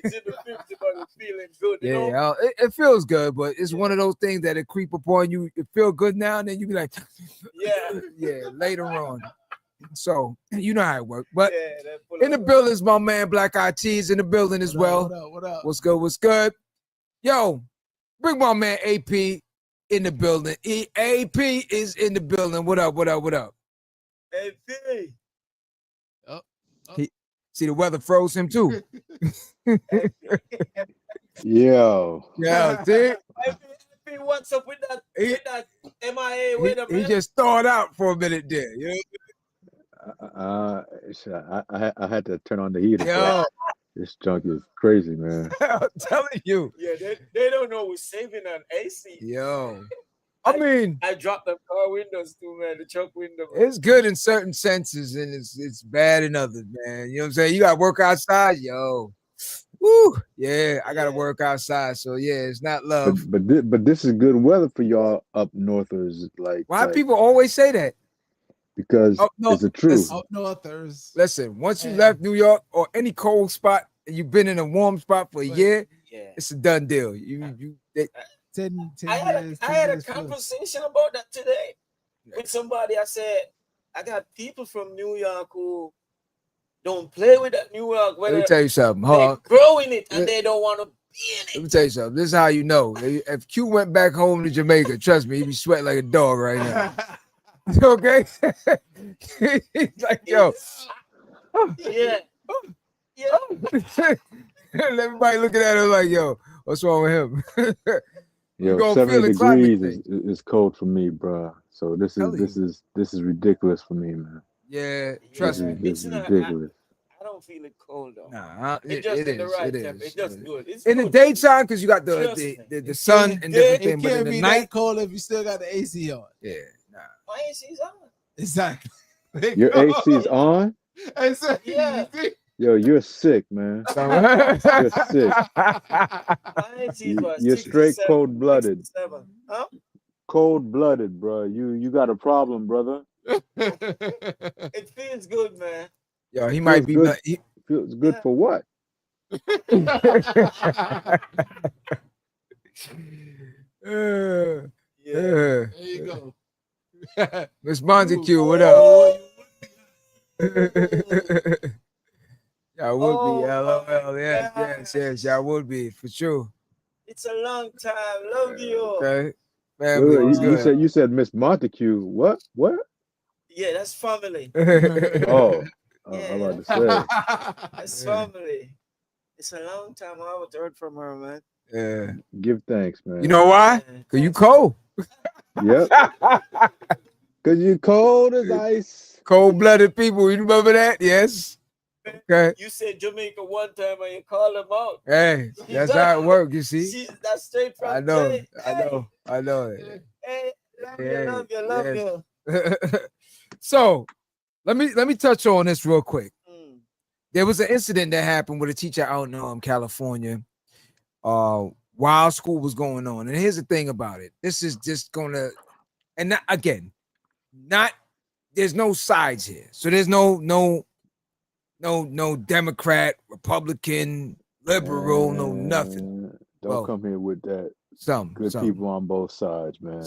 It's in the 50, but it's feeling good. You know? Yeah, it feels good, but it's one of those things that it creep upon you. It feel good now, and then you be like, Yeah. yeah, later on. So you know how it works. But Yeah, in the building is my man Black Eyed T's in the building as well. What up? What up? What's good? What's good? Yo, bring my man AP in the building. AP is in the building. What up? What up? What up? AP. See, the weather froze him too. Yo. Yeah, see? AP, what's up with that MIA weather, He just thawed out for a minute there. You know? I had to turn on the heater. Yo. This junk is crazy, man. I'm telling you. Yeah, they don't know we're saving on AC. Yo. I mean, I dropped the car windows too, man. The truck window. It's good in certain senses, and it's bad in others, man. You know what I'm saying? You got to work outside, yo. Woo, yeah, I got to work outside. So yeah, it's not love. But this is good weather for y'all up northers. Like, why people always say that? Because it's the truth. Up northers. Listen, once you left New York or any cold spot, and you've been in a warm spot for a year, it's a done deal. 10 I years. had a conversation about that today with somebody. I said, I got people from New York who don't play with that New York weather. Let me tell you something. They grow in it and they don't want to be in it. Let me tell you something. This is how you know. If Q went back home to Jamaica, trust me, he'd be sweating like a dog right now. Okay? He's like, yo. Yeah. Everybody looking at him like, yo, what's wrong with him? Yo, 70 degrees is cold for me, bro. So this is ridiculous for me, man. Yeah, trust me. This is ridiculous. I don't feel it cold though. Nah, it's just in the right temperature. It's just good. It's in the daytime, because you got the sun and everything, but in the night, cold if you still got the AC on. Yeah, nah. My AC's on. Exactly. Your AC's on? Exactly. Yeah. Yo, you're sick, man. You're sick. You're straight cold-blooded. Huh? Cold-blooded, bro. You got a problem, brother. It feels good, man. Yo, he might be good. Feels good for what? There you go. Miss Montague, what up? Y'all would be, LOL. Yes, y'all would be for sure. It's a long time. Love you. Okay. Man, you said Miss Montague. What? Yeah, that's family. Oh, I'm about to say. That's family. It's a long time I haven't heard from her, man. Yeah. Give thanks, man. You know why? Because you cold. Yep. Because you cold as ice. Cold-blooded people. You remember that? Yes. Okay. You said Jamaica one time and you call them out. Hey, that's how it works, you see. That's straight from I know. Hey, love you. So let me touch on this real quick. There was an incident that happened with a teacher out in California while school was going on. And here's the thing about it. This is just gonna, and not, again, there's no sides here. So there's no Democrat, Republican, liberal, no nothing. Don't come here with that. Some people on both sides, man.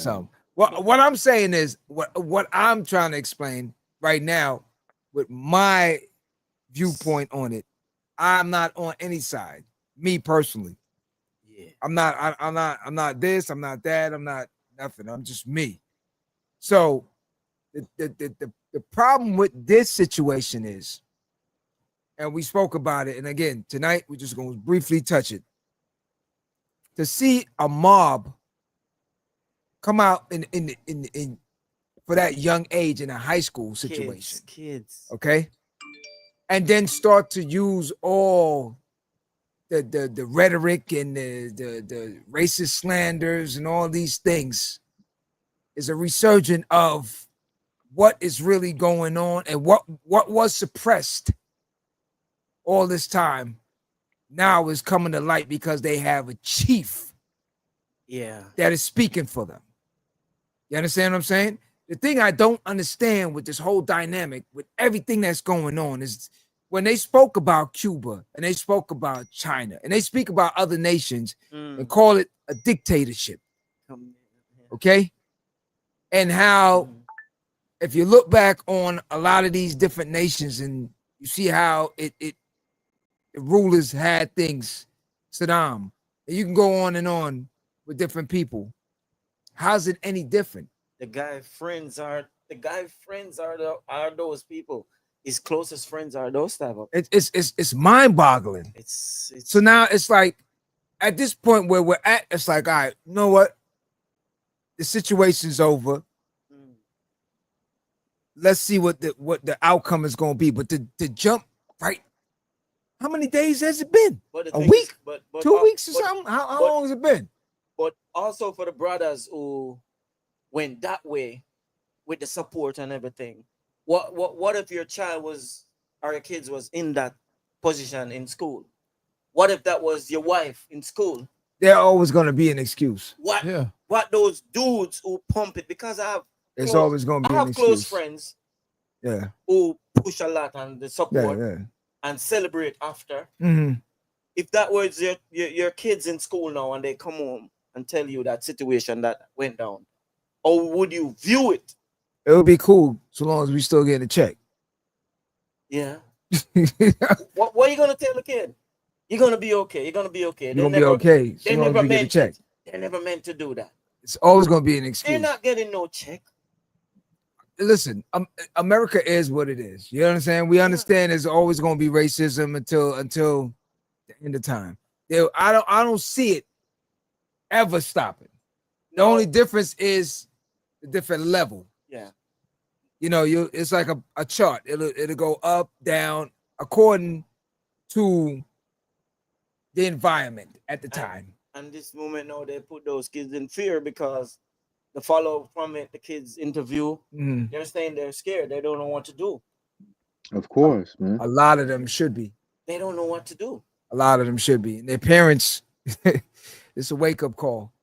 What I'm saying is what I'm trying to explain right now with my viewpoint on it. I'm not on any side. Me personally. Yeah. I'm not this, I'm not that, I'm not nothing. I'm just me. So the problem with this situation is, and we spoke about it, and again, tonight we're just going to briefly touch it. To see a mob come out in for that young age in a high school situation. Kids. Okay? And then start to use all the rhetoric and the racist slanders and all these things is a resurgence of what is really going on and what was suppressed all this time now is coming to light because they have a chief that is speaking for them. You understand what I'm saying? The thing I don't understand with this whole dynamic, with everything that's going on, is when they spoke about Cuba and they spoke about China and they speak about other nations and call it a dictatorship, okay? And how, if you look back on a lot of these different nations and you see how the rulers had things, Saddam, and you can go on with different people. How's it any different? The guy friends are those people. His closest friends are those type of. It's mind-boggling. It's so now it's like at this point where we're at, it's like, all right, you know what? The situation's over. Let's see what the outcome is going to be. But the jump, right? How many days has it been? A week? But 2 weeks or something? How long has it been? But also for the brothers who went that way with the support and everything. What if your child was, or your kids was in that position in school? What if that was your wife in school? They're always going to be an excuse. What those dudes who pump it, because it's always going to be an excuse. I have close friends who push a lot on the support and celebrate after. If that was your kids in school now and they come home and tell you that situation that went down, how would you view it? It would be cool so long as we still getting a check. Yeah. What are you gonna tell the kid? You're gonna be okay. You're gonna be okay. You're gonna be okay. They never meant a check. They never meant to do that. It's always gonna be an excuse. They're not getting no check. Listen, America is what it is. You understand? We understand there's always gonna be racism until the end of time. I don't see it ever stopping. The only difference is the different level. Yeah. You know, it's like a chart. It'll go up, down, according to the environment at the time. And this moment now, they put those kids in fear because the follow from it, the kids interview, they're saying they're scared. They don't know what to do. Of course, man. A lot of them should be. They don't know what to do. A lot of them should be. And their parents, it's a wake-up call.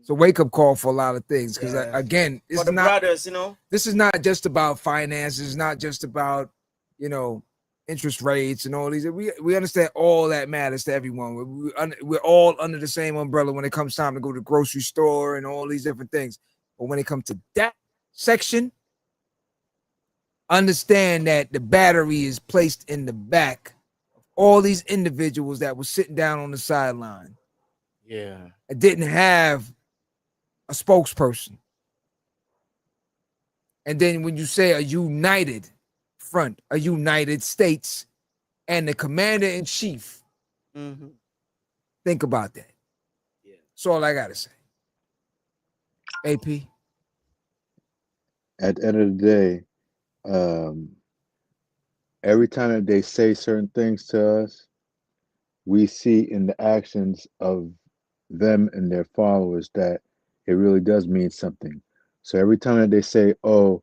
It's a wake-up call for a lot of things. Because again, it's for the not, brothers, you know. This is not just about finances, it's not just about, you know, interest rates and all these. We understand all that matters to everyone. We're all under the same umbrella when it comes time to go to the grocery store and all these different things. But when it comes to that section, understand that the battery is placed in the back of all these individuals that were sitting down on the sideline. Yeah. And didn't have a spokesperson. And then when you say a united front, a United States, and the commander-in-chief, think about that. Yeah. That's all I gotta say. AP. At the end of the day, every time that they say certain things to us, we see in the actions of them and their followers that it really does mean something. So every time that they say, oh,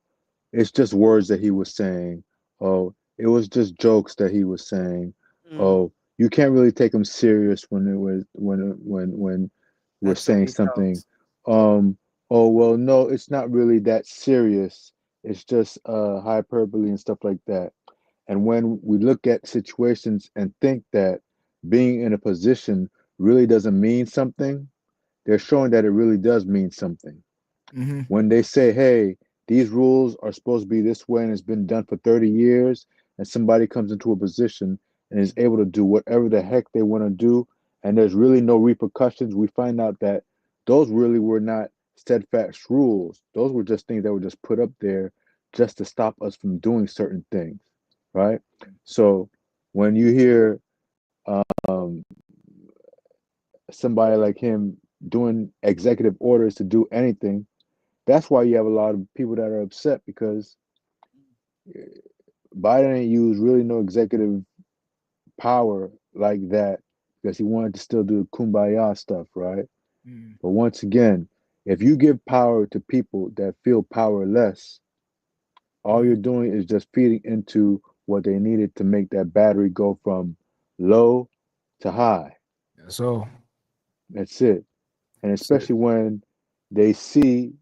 it's just words that he was saying, oh, it was just jokes that he was saying, oh, you can't really take him serious when we're saying something. Oh, well, no, it's not really that serious. It's just hyperbole and stuff like that. And when we look at situations and think that being in a position really doesn't mean something, they're showing that it really does mean something. When they say, hey, these rules are supposed to be this way and it's been done for 30 years, and somebody comes into a position and is able to do whatever the heck they want to do, and there's really no repercussions, we find out that those really were not steadfast rules. Those were just things that were just put up there just to stop us from doing certain things, right? So when you hear somebody like him doing executive orders to do anything, that's why you have a lot of people that are upset, because Biden ain't used really no executive power like that, because he wanted to still do the kumbaya stuff, right? But once again, if you give power to people that feel powerless, all you're doing is just feeding into what they needed to make that battery go from low to high. So that's it. And especially when they see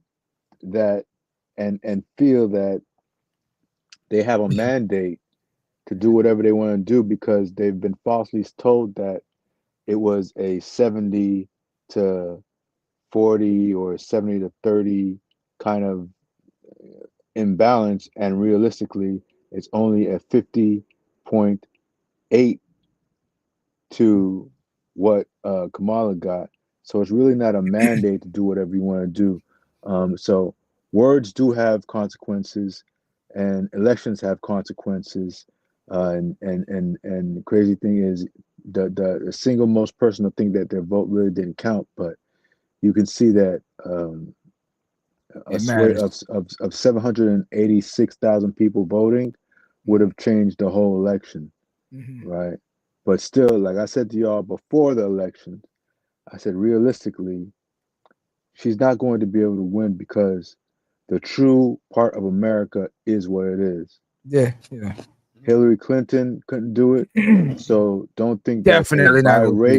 that and feel that they have a mandate to do whatever they want to do because they've been falsely told that it was a 70 to 40 or 70 to 30 kind of imbalance, and realistically it's only a 50.8 to what Kamala got. So it's really not a mandate to do whatever you want to do. So words do have consequences, and elections have consequences. And the crazy thing is, the single most person to think that their vote really didn't count, but you can see that a sway of 786,000 people voting would have changed the whole election, right? But still, like I said to y'all before the election, I said realistically, she's not going to be able to win because the true part of America is what it is. Yeah. Hillary Clinton couldn't do it, so don't think that Definitely not gonna be.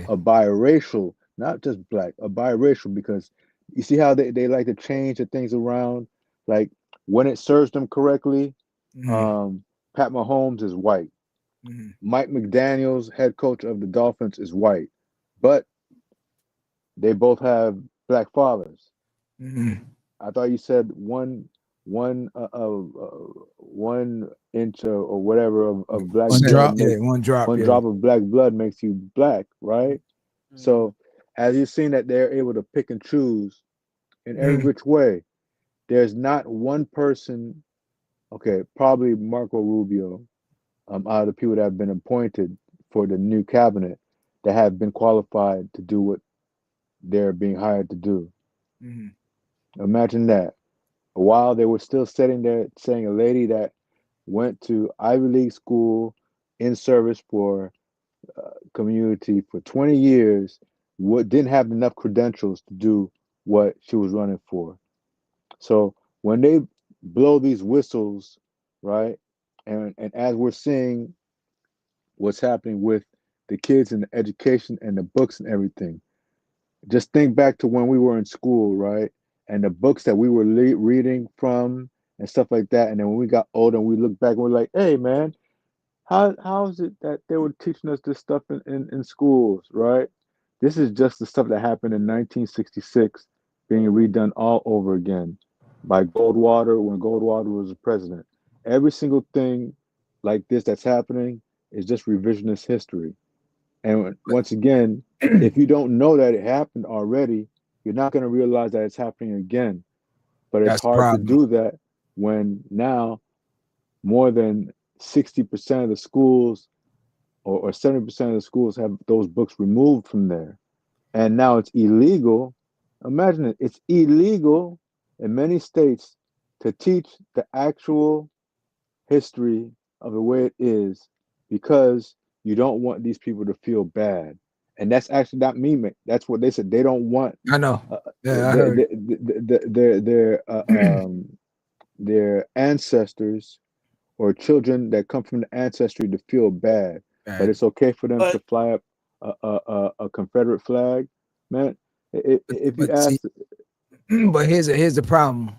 a biracial, not just black, a biracial, because you see how they like to change the things around, like when it serves them correctly. Pat Mahomes is white. Mike McDaniels, head coach of the Dolphins, is white, but they both have black fathers. I thought you said one inch or whatever of black One blood drop. makes One drop. one drop of black blood makes you black, right? So as you've seen that they're able to pick and choose in every which way, there's not one person, okay, probably Marco Rubio, out of the people that have been appointed for the new cabinet, that have been qualified to do what they're being hired to do. Imagine that. While they were still sitting there saying a lady that went to Ivy League school in service for community for 20 years, didn't have enough credentials to do what she was running for. So when they blow these whistles, right, and as we're seeing what's happening with the kids and the education and the books and everything, just think back to when we were in school, right, and the books that we were reading from and stuff like that. And then when we got older and we look back and we're like, hey man, how is it that they were teaching us this stuff in schools, right? This is just the stuff that happened in 1966 being redone all over again by Goldwater when Goldwater was the president. Every single thing like this that's happening is just revisionist history. And once again, if you don't know that it happened already, you're not going to realize that it's happening again. But it's hard to do that when now more than 60% of the schools or 70% of the schools have those books removed from there. And now it's illegal. Imagine it. It's illegal in many states to teach the actual history of the way it is because you don't want these people to feel bad. And that's actually not me. That's what they said. They don't want. I know. Yeah, I heard. Their ancestors or children that come from the ancestry to feel bad, but it's okay for them to fly up a Confederate flag, man. If you ask, but here's the problem,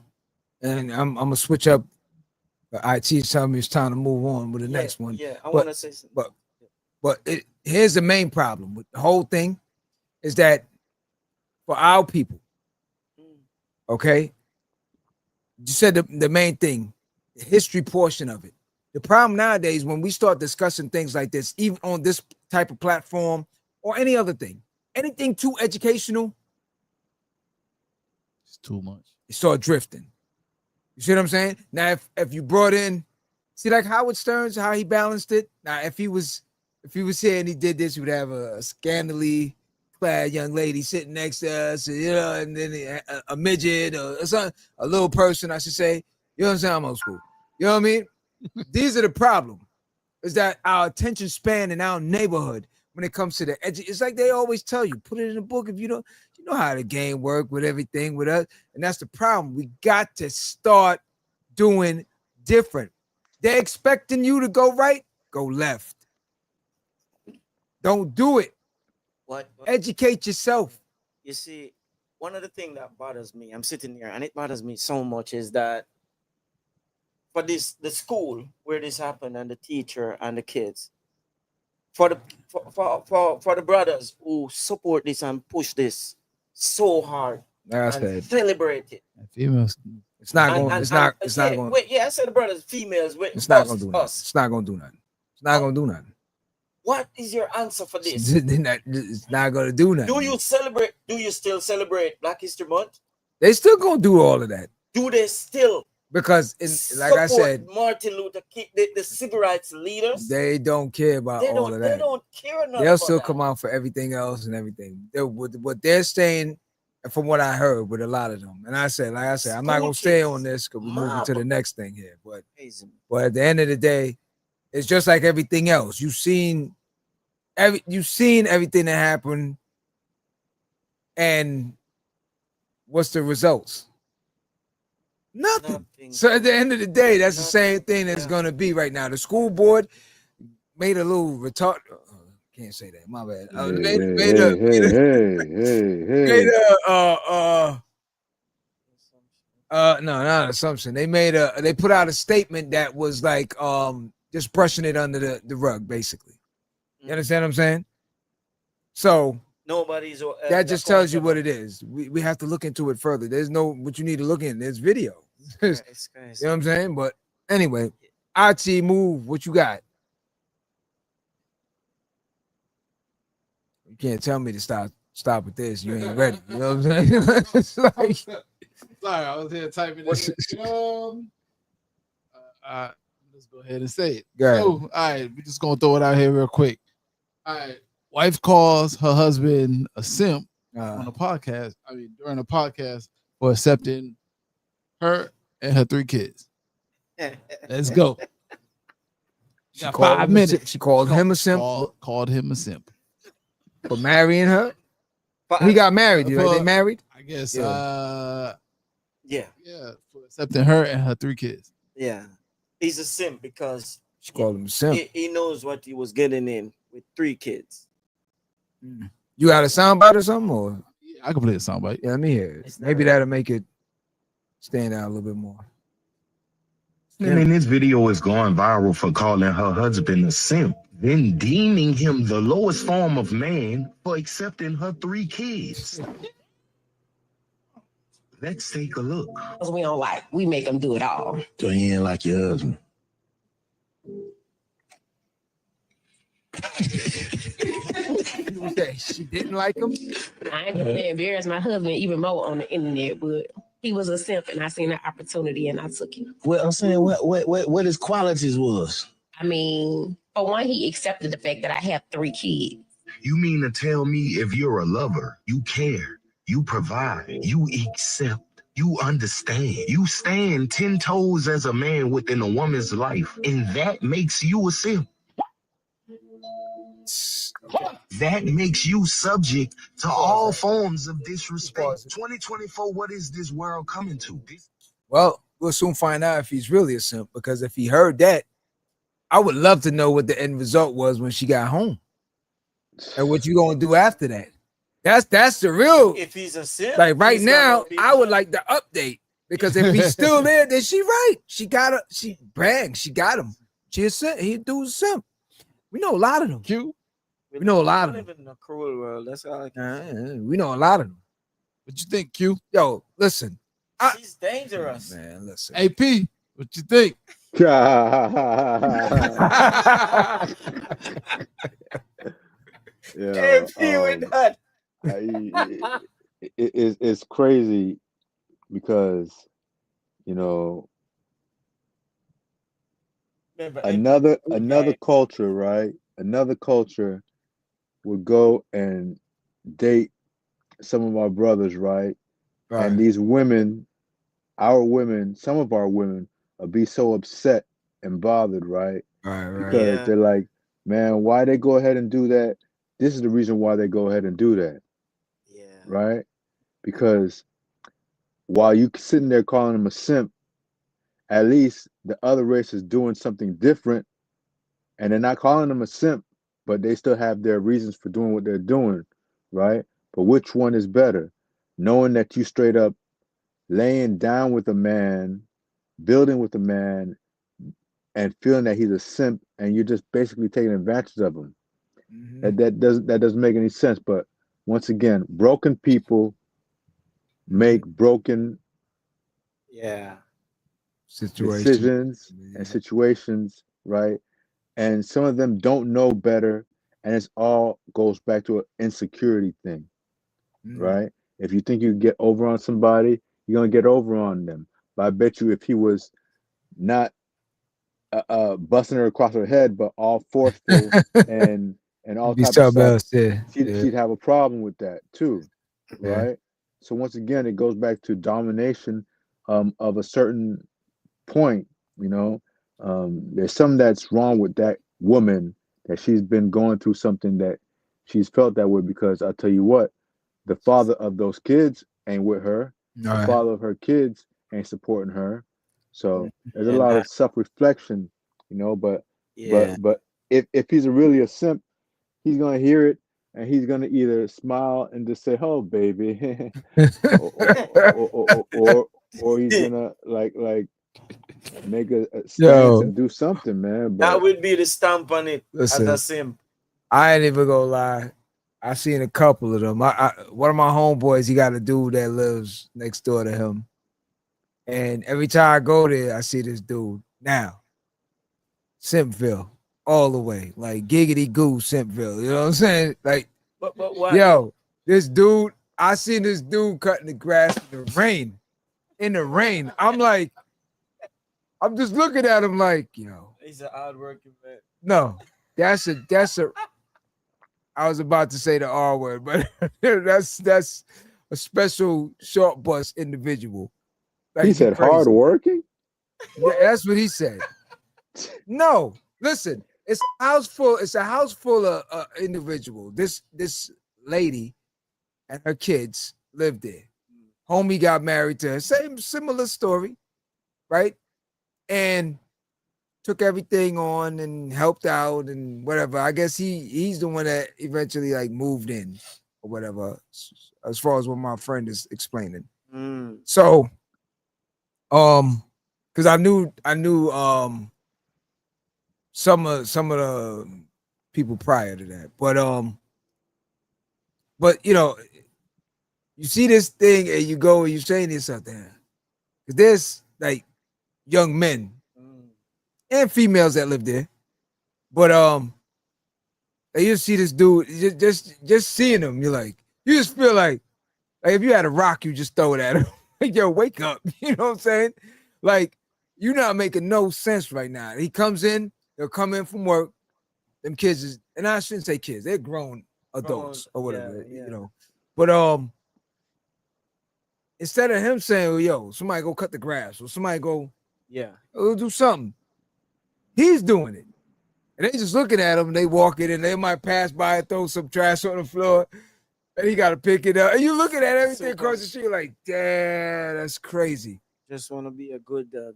and I'm gonna switch up. IT telling me it's time to move on with the next one. Yeah, I want to say something. But here's the main problem with the whole thing is that for our people, okay, you said the main thing, the history portion of it. The problem nowadays when we start discussing things like this, even on this type of platform or any other thing, anything too educational, it's too much. You start drifting. You see what I'm saying? Now, if you brought in, see like Howard Stern's, how he balanced it. Now, if he was here and he did this, he would have a scantily clad young lady sitting next to us, you know, and then a midget or something, a little person, I should say. You know what I'm saying? I'm old school. You know what I mean? These are the problem. Is that our attention span in our neighborhood when it comes to the it's like they always tell you, put it in a book if you don't, you know how the game work with everything with us. And that's the problem. We got to start doing different. They're expecting you to go right, go left. Don't do it. What? Educate yourself. You see, one of the things that bothers me, I'm sitting here and it bothers me so much, is that for the school where this happened and the teacher and the kids. For the brothers who support this and push this so hard and celebrate it. Females. It's not going. It's not going. Wait, yeah, I said the brothers, females. Wait, it's not going to do nothing. It's not going to do nothing. It's not going to do nothing. What is your answer for this? It's not going to do nothing. Do you celebrate? Do you still celebrate Black History Month? They still going to do all of that. Do they still? Because, like I said, Martin Luther King, the civil rights leaders, they don't care about all of that. They don't care enough. They'll still come out for everything else and everything. What they're saying, from what I heard with a lot of them, and I said, like I said, I'm not gonna stay on this because we're moving to the next thing here. But at the end of the day, it's just like everything else. You've seen everything that happened, and what's the results? Nothing. So at the end of the day, that's the same thing that's gonna be right now. The school board made a little retard. Can't say that. My bad. No, not an assumption. They put out a statement that was like just brushing it under the rug, basically. You understand what I'm saying? So nobody's that just tells you what it is. We have to look into it further. There's no what you need to look in. There's video. It's you know what I'm saying? But anyway, IT move. What you got? You can't tell me to stop with this. You ain't ready. You know what I'm saying? It's like, sorry, I was here typing it. Let's go ahead and say it. So, all right, we're just gonna throw it out here real quick. All right, wife calls her husband a simp on a podcast. I mean, during a podcast for accepting her and her 3 kids. Let's go. She got 5 minutes. She called him a simp. Called him a simp for marrying her. He got married. They married? I guess. Yeah. For accepting her and her 3 kids. Yeah, he's a simp because she called him a simp. He knows what he was getting in with 3 kids. You got a soundbite or something, or I can play a soundbite. Yeah, let me hear it. Maybe that'll make it stand out a little bit more. And this video is going viral for calling her husband a simp, then deeming him the lowest form of man for accepting her 3 kids. Let's take a look. We don't like, we make them do it all. So you ain't like your husband. She didn't like him? I ain't gonna embarrass my husband even more on the internet, but he was a simp and I seen an opportunity and I took it. Well, I'm saying what his qualities was. I mean, for one, he accepted the fact that I have 3 kids. You mean to tell me if you're a lover, you care, you provide, you accept, you understand, you stand 10 toes as a man within a woman's life, and that makes you a simp? That makes you subject to all forms of disrespect. 2024, what is this world coming to? Well, we'll soon find out if he's really a simp, because if he heard that, I would love to know what the end result was when she got home. And what you gonna do after that? That's the real. If he's a simp, like right now, I would like the update, because if he's still there, then she right. She got her. She bang. She got him. She a simp. He dude's a simp. We know a lot of them. Q. We know a lot of them. We live in a cruel world. That's all I can we know a lot of them. What you think, Q? Yo, listen. She's dangerous. Man, listen. AP, what you think? It's crazy because, you know, another culture, right? Another culture would go and date some of our brothers, right? And these women, some of our women will be so upset and bothered, right? Because they're like, man, why they go ahead and do that? This is the reason why they go ahead and do that. Yeah. Right? Because while you sitting there calling them a simp, at least the other race is doing something different, and they're not calling them a simp, but they still have their reasons for doing what they're doing, right? But which one is better? Knowing that you straight up laying down with a man, building with a man, and feeling that he's a simp, and you're just basically taking advantage of him. That doesn't make any sense. But once again, broken people make broken decisions and situations, right? And some of them don't know better, and it's all goes back to an insecurity thing, right? If you think you can get over on somebody, you're gonna get over on them. But I bet you if he was not busting her across her head, but all forceful and all type of stuff, she'd have a problem with that too, right? So once again, it goes back to domination of a certain point. You know, there's something that's wrong with that woman, that she's been going through something that she's felt that way, because I'll tell you what, the father of those kids ain't with her. The father of her kids ain't supporting her. So there's a lot of self-reflection, you know, but if he's really a simp, he's gonna hear it and he's gonna either smile and just say, "Oh, baby," or he's gonna like make a stance and do something, man. But that would be the stamp on it. Listen, as a simp. I ain't even gonna lie. I seen a couple of them. One of my homeboys, he got a dude that lives next door to him. And every time I go there, I see this dude. Now, Simpville, all the way. Like giggity goo Simpville. You know what I'm saying? Like, but what? Yo, this dude, I seen this dude cutting the grass in the rain. In the rain. I'm like, I'm just looking at him like, yo. He's an hardworking man. No, that's a I was about to say the R word, but that's a special short bus individual. Like, he said hardworking? Yeah, that's what he said. No, listen, it's a house full of individual. This lady and her kids lived there. Homie got married to her. Similar story, right? And took everything on and helped out and whatever. I guess he's the one that eventually like moved in or whatever, as far as what my friend is explaining. So, because I knew some of the people prior to that, but you know, you see this thing and you go and you saying this out there, because there's like young men and females that live there, but you see this dude, just seeing him, you're like, you just feel like if you had a rock, you just throw it at him. Like, yo, wake up. You know what I'm saying? Like, you're not making no sense right now. He comes in, he'll come in from work. Them kids is, and I shouldn't say kids, they're grown adults or whatever, you know. But instead of him saying, well, yo, somebody go cut the grass or somebody go do something, he's doing it. And they just looking at him and they walk in and they might pass by and throw some trash on the floor and he got to pick it up. And you looking at everything across the street like, damn, that's crazy. Just want to be a good dad.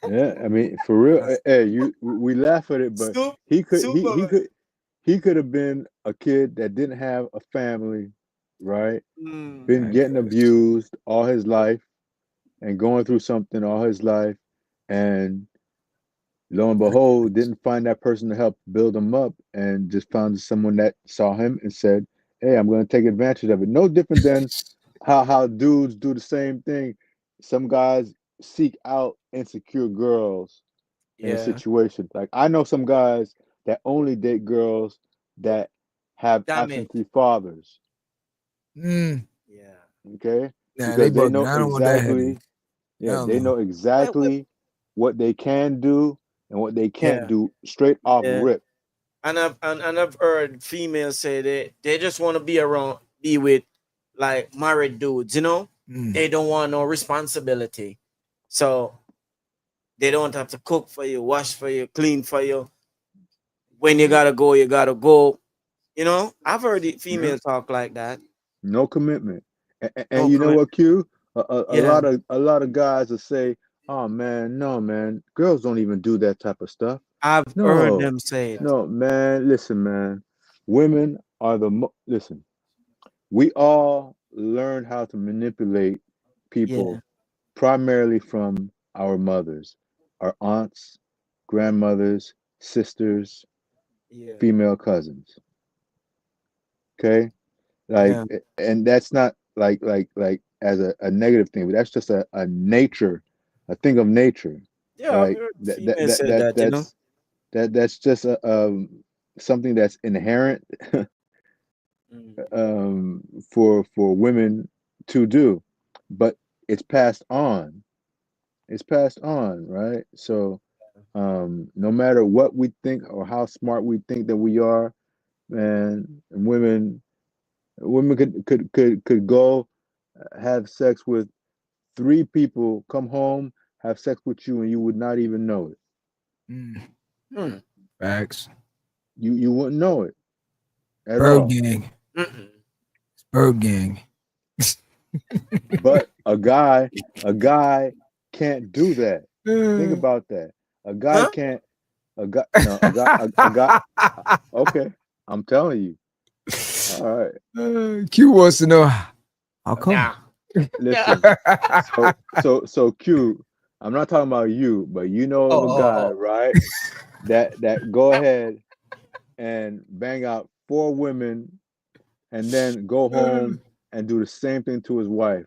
Yeah, I mean, for real. Hey, we laugh at it, but he could have been a kid that didn't have a family, right? Been getting abused all his life and going through something all his life, and lo and behold, didn't find that person to help build him up, and just found someone that saw him and said, "Hey, I'm going to take advantage of it." No different than how dudes do the same thing. Some guys seek out insecure girls in a situation. Like, I know some guys that only date girls that have absentee fathers. Yeah. Okay. Yeah, because they know exactly. Yeah, they know exactly what they can do and what they can't do straight off rip. And I've heard females say they just want to be with like married dudes, you know? They don't want no responsibility. So they don't have to cook for you, wash for you, clean for you. When you gotta go, you gotta go. You know, I've heard females talk like that. No commitment. And you know what, Q? A lot of guys will say, "Oh man, no man, girls don't even do that type of stuff." I've heard them say it. No, man, listen, man. Women are listen. We all learn how to manipulate people primarily from our mothers. are aunts, grandmothers, sisters, female cousins. Okay, like, and that's not like as a negative thing, but that's just a nature, a thing of nature. Yeah, I've Like heard females say that, you know. That's just something that's inherent for women to do, but it's passed on. It's passed on, right? So no matter what we think or how smart we think that we are, man, women could go have sex with 3 people, come home, have sex with you, and you would not even know it. Facts. You wouldn't know it at Bird all. gang. Bird gang. But a guy can't do that. Think about that. A guy can't. A guy. Okay, I'm telling you. All right. Q wants to know how come. Nah. Listen. So Q. I'm not talking about you, but you know of a guy, right? That go ahead and bang out 4 women, and then go home and do the same thing to his wife.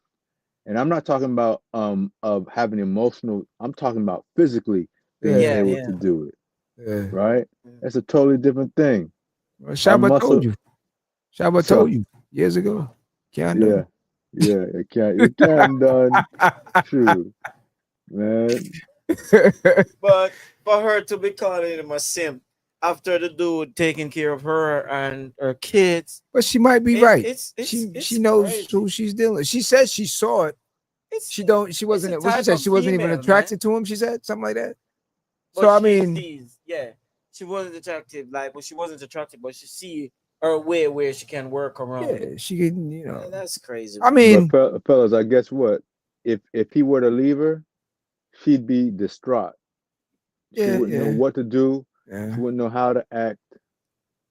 And I'm not talking about of having emotional. I'm talking about physically being able to do it. Right? That's a totally different thing. Well, Shaba told you. Shaba told you years ago. Yeah, it can't done. True, man. But for her to be calling him a simp after the dude taking care of her and her kids, but she might be right. She knows crazy. who she's dealing. She says she saw it. She wasn't. What she said? She wasn't even attracted to him. She said something like that. But so I mean, she wasn't attractive. Like, but she wasn't attractive. But she see her way where she can work around. Yeah, she can. You know, that's crazy. I mean, but fellas, I guess what? If he were to leave her, she'd be distraught. She wouldn't know what to do. She wouldn't know how to act.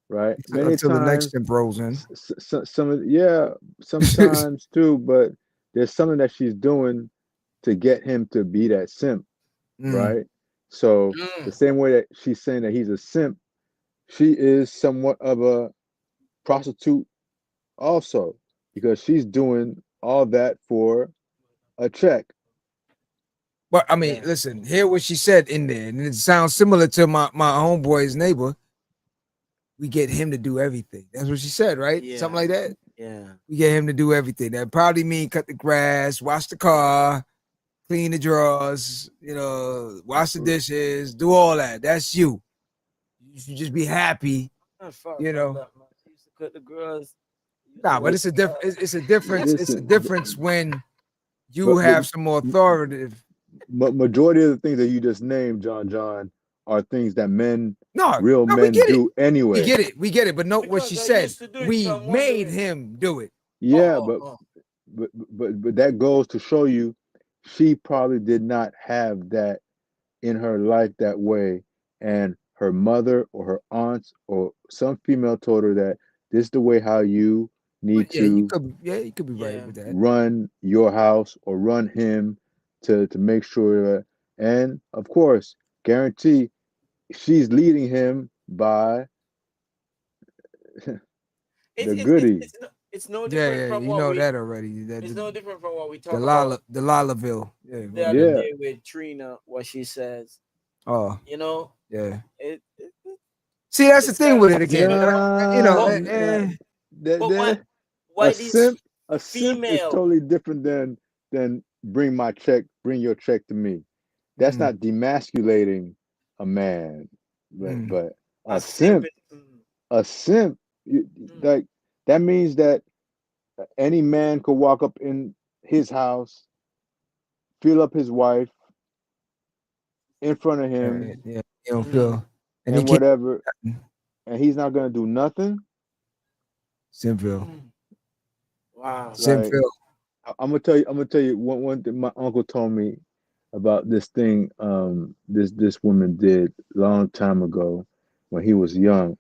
Right? Many until times, the next simp rolls in. Sometimes too. But there's something that she's doing to get him to be that simp, right? So the same way that she's saying that he's a simp, she is somewhat of a prostitute also, because she's doing all that for a check. But I mean, listen, hear what she said in there, and it sounds similar to my homeboy's neighbor. We get him to do everything. That's what she said, right? Yeah. Something like that. Yeah. We get him to do everything. That probably mean cut the grass, wash the car, clean the drawers, wash the dishes, do all that. That's you. You should just be happy, Cut the grass. Nah, but it's a difference. It's a difference. It's a difference when you have some more authoritative. But majority of the things that you just named, John, are things that real men do anyway. We get it. But note what she said. We made him do it. Yeah, but that goes to show you, she probably did not have that in her life that way, and her mother or her aunts or some female told her that this is the way how you need to. You could be right with that. Run your house or run him to make sure that, and of course, guarantee she's leading him by the goodie. It's no different from what we that already. It's no different from what we talk about. The Lalaville. The other day with Trina, what she says. Oh, yeah. See, that's the thing with it again. Why these a simp is totally different than bring your check to me. That's not demasculating a man, but a simp, like that means that any man could walk up in his house, feel up his wife in front of him, and whatever, and he's not gonna do nothing. Simpville. Wow. Simpville. I'm gonna tell you one thing my uncle told me about this thing this woman did a long time ago when he was young.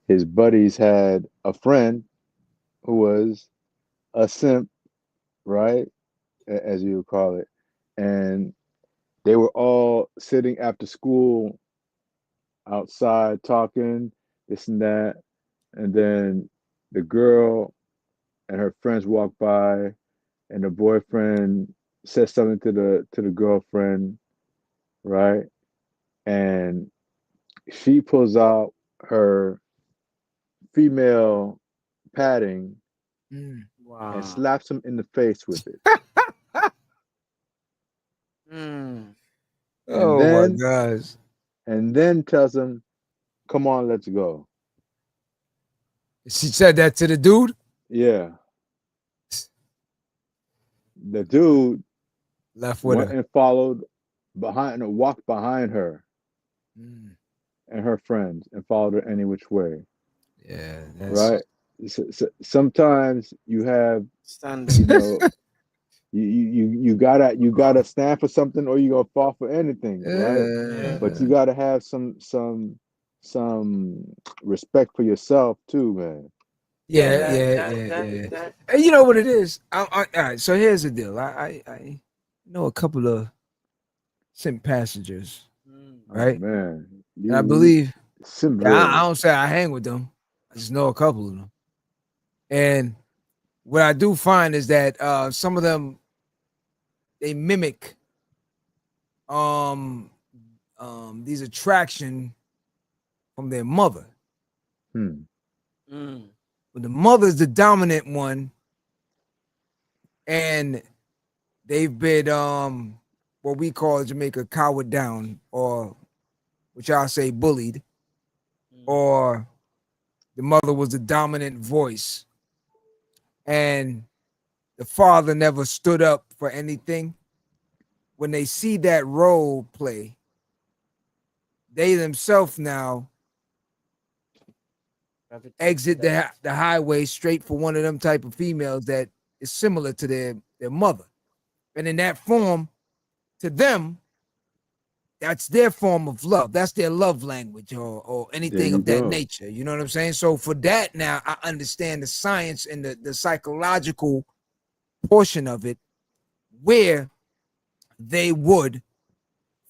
His buddies had a friend who was a simp, right? As you would call it. And they were all sitting after school outside talking, this and that. And then the girl and her friends walked by, and the boyfriend said something to the girlfriend, right? And she pulls out her female padding and slaps him in the face with it. Oh my gosh. And then tells him, "Come on, let's go." She said that to the dude? Yeah. The dude left with her and followed behind, walked behind her and her friends and followed her any which way. Yeah. Right. So sometimes you have, you know, you gotta stand for something, or you gonna fall for anything, right? But you gotta have some respect for yourself too, man. Yeah. And you know what it is? All right, so here's the deal. I know a couple of simp passengers, right? Oh, man, and I believe I don't say I hang with them. I just know a couple of them. And what I do find is that some of them, they mimic these attraction from their mother. But the mother's the dominant one, and they've been what we call in Jamaica cowered down, or which I'll say bullied, or the mother was the dominant voice, and the father never stood up for anything. When they see that role play, they themselves now exit the highway straight for one of them type of females that is similar to their mother. And in that form, to them, that's their form of love. That's their love language, or anything of that nature. You know what I'm saying? So for that, now I understand the science and the psychological portion of it, where they would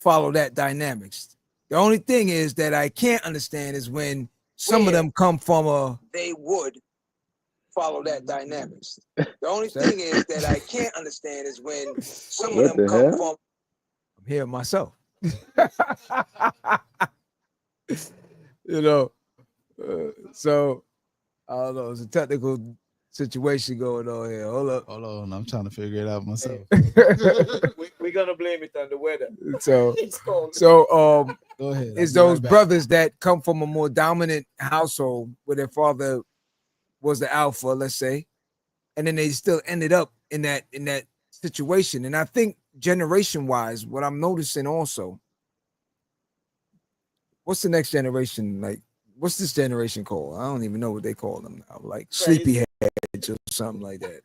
follow that dynamics. The only thing is that I can't understand is when some of them come from a, they would follow that dynamics. The only thing is that I can't understand is when some of them come from, I'm here myself. You know, so I don't know. It's a technical situation going on here. Hold on. I'm trying to figure it out myself. We're gonna blame it on the weather. So go ahead. It's those brothers that come from a more dominant household where their father was the alpha, let's say, and then they still ended up in that situation. And I think generation wise, what I'm noticing also, what's the next generation like? What's this generation called? I don't even know what they call them now, like sleepyheads or something like that.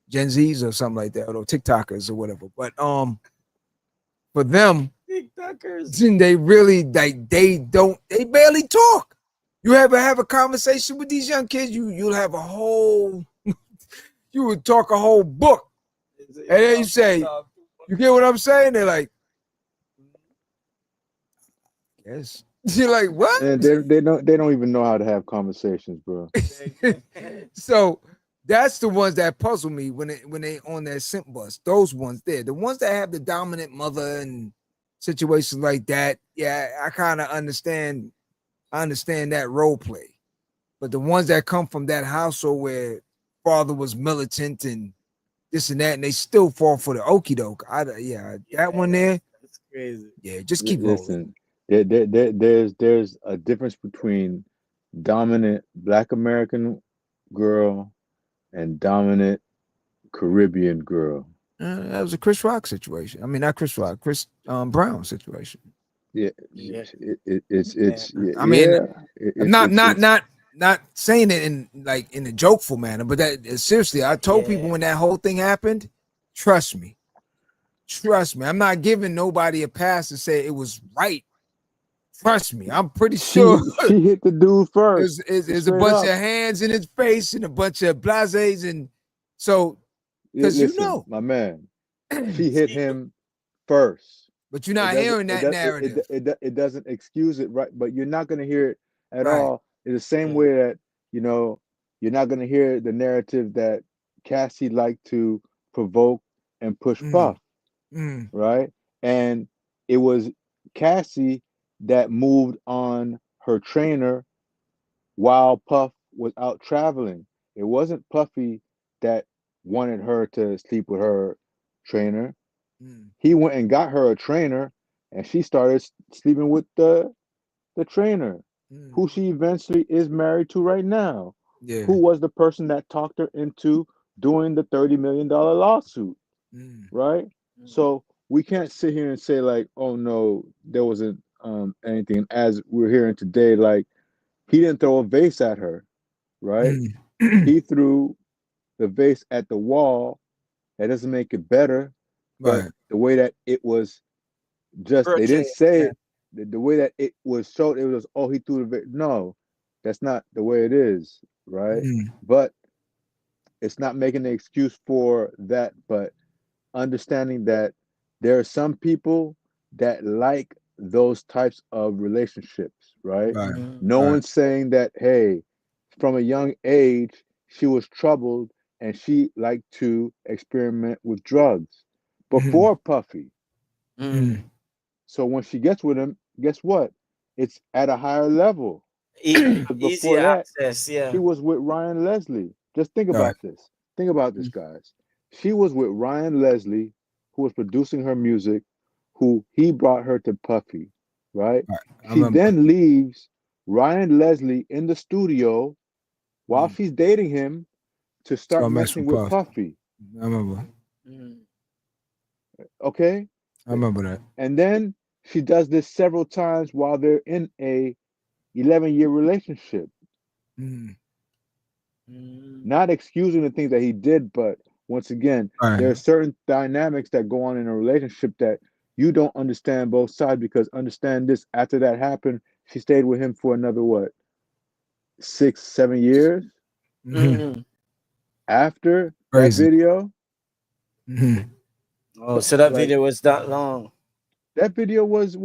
Gen Zs or something like that, or TikTokers or whatever. But for them, TikTokers, they really they barely talk. You ever have a conversation with these young kids, you'll have a whole you would talk a whole book. And then you say, you get what I'm saying? They're like, yes. You're like, what? And they don't even know how to have conversations, bro. So that's the ones that puzzle me when they on that simp bus. Those ones there, the ones that have the dominant mother and situations like that. Yeah, I kind of understand. I understand that role play, but the ones that come from that household where father was militant and this and that, and they still fall for the okie doke. That one there. That's crazy. Yeah, just keep rolling. There's a difference between dominant Black American girl and dominant Caribbean girl. That was a Chris Rock situation. I mean, not Chris Rock, Chris Brown situation. Not saying it in a jokeful manner, but that seriously, I told people when that whole thing happened, trust me. I'm not giving nobody a pass to say it was right. Trust me, I'm pretty sure she hit the dude first. There's a bunch of hands in his face and a bunch of blasés, and so because my man, she hit him first. But you're not hearing that narrative. It doesn't excuse it, right? But you're not going to hear it at all. In the same way that, you know, you're not going to hear the narrative that Cassie liked to provoke and push Puff, right? And it was Cassie that moved on her trainer while Puff was out traveling. It wasn't Puffy that wanted her to sleep with her trainer. He went and got her a trainer, and she started sleeping with the trainer, who she eventually is married to right now. Yeah. Who was the person that talked her into doing the $30 million lawsuit, right? So we can't sit here and say like, oh no, there wasn't anything. As we're hearing today, like he didn't throw a vase at her, right? He threw the vase at the wall. That doesn't make it better, but the way that it was just, they didn't say it. The way that it was showed, it was, oh, he threw the vase. No, that's not the way it is, right? But it's not making an excuse for that, but understanding that there are some people that like those types of relationships, right? No one's saying that, hey, from a young age, she was troubled and she liked to experiment with drugs before Puffy. So when she gets with him, guess what? It's at a higher level. Easier access, she was with Ryan Leslie. Just think about this. Think about this, guys. She was with Ryan Leslie, who was producing her music, who he brought her to Puffy, right? She then leaves Ryan Leslie in the studio while she's dating him to start messing with Puffy. I remember. Okay? I remember that. And then she does this several times while they're in a 11-year relationship. Not excusing the things that he did, but once again, there are certain dynamics that go on in a relationship that you don't understand both sides, because understand this, after that happened, she stayed with him for another, what, 6-7 years? After that video? Oh, so that video was that long. That video was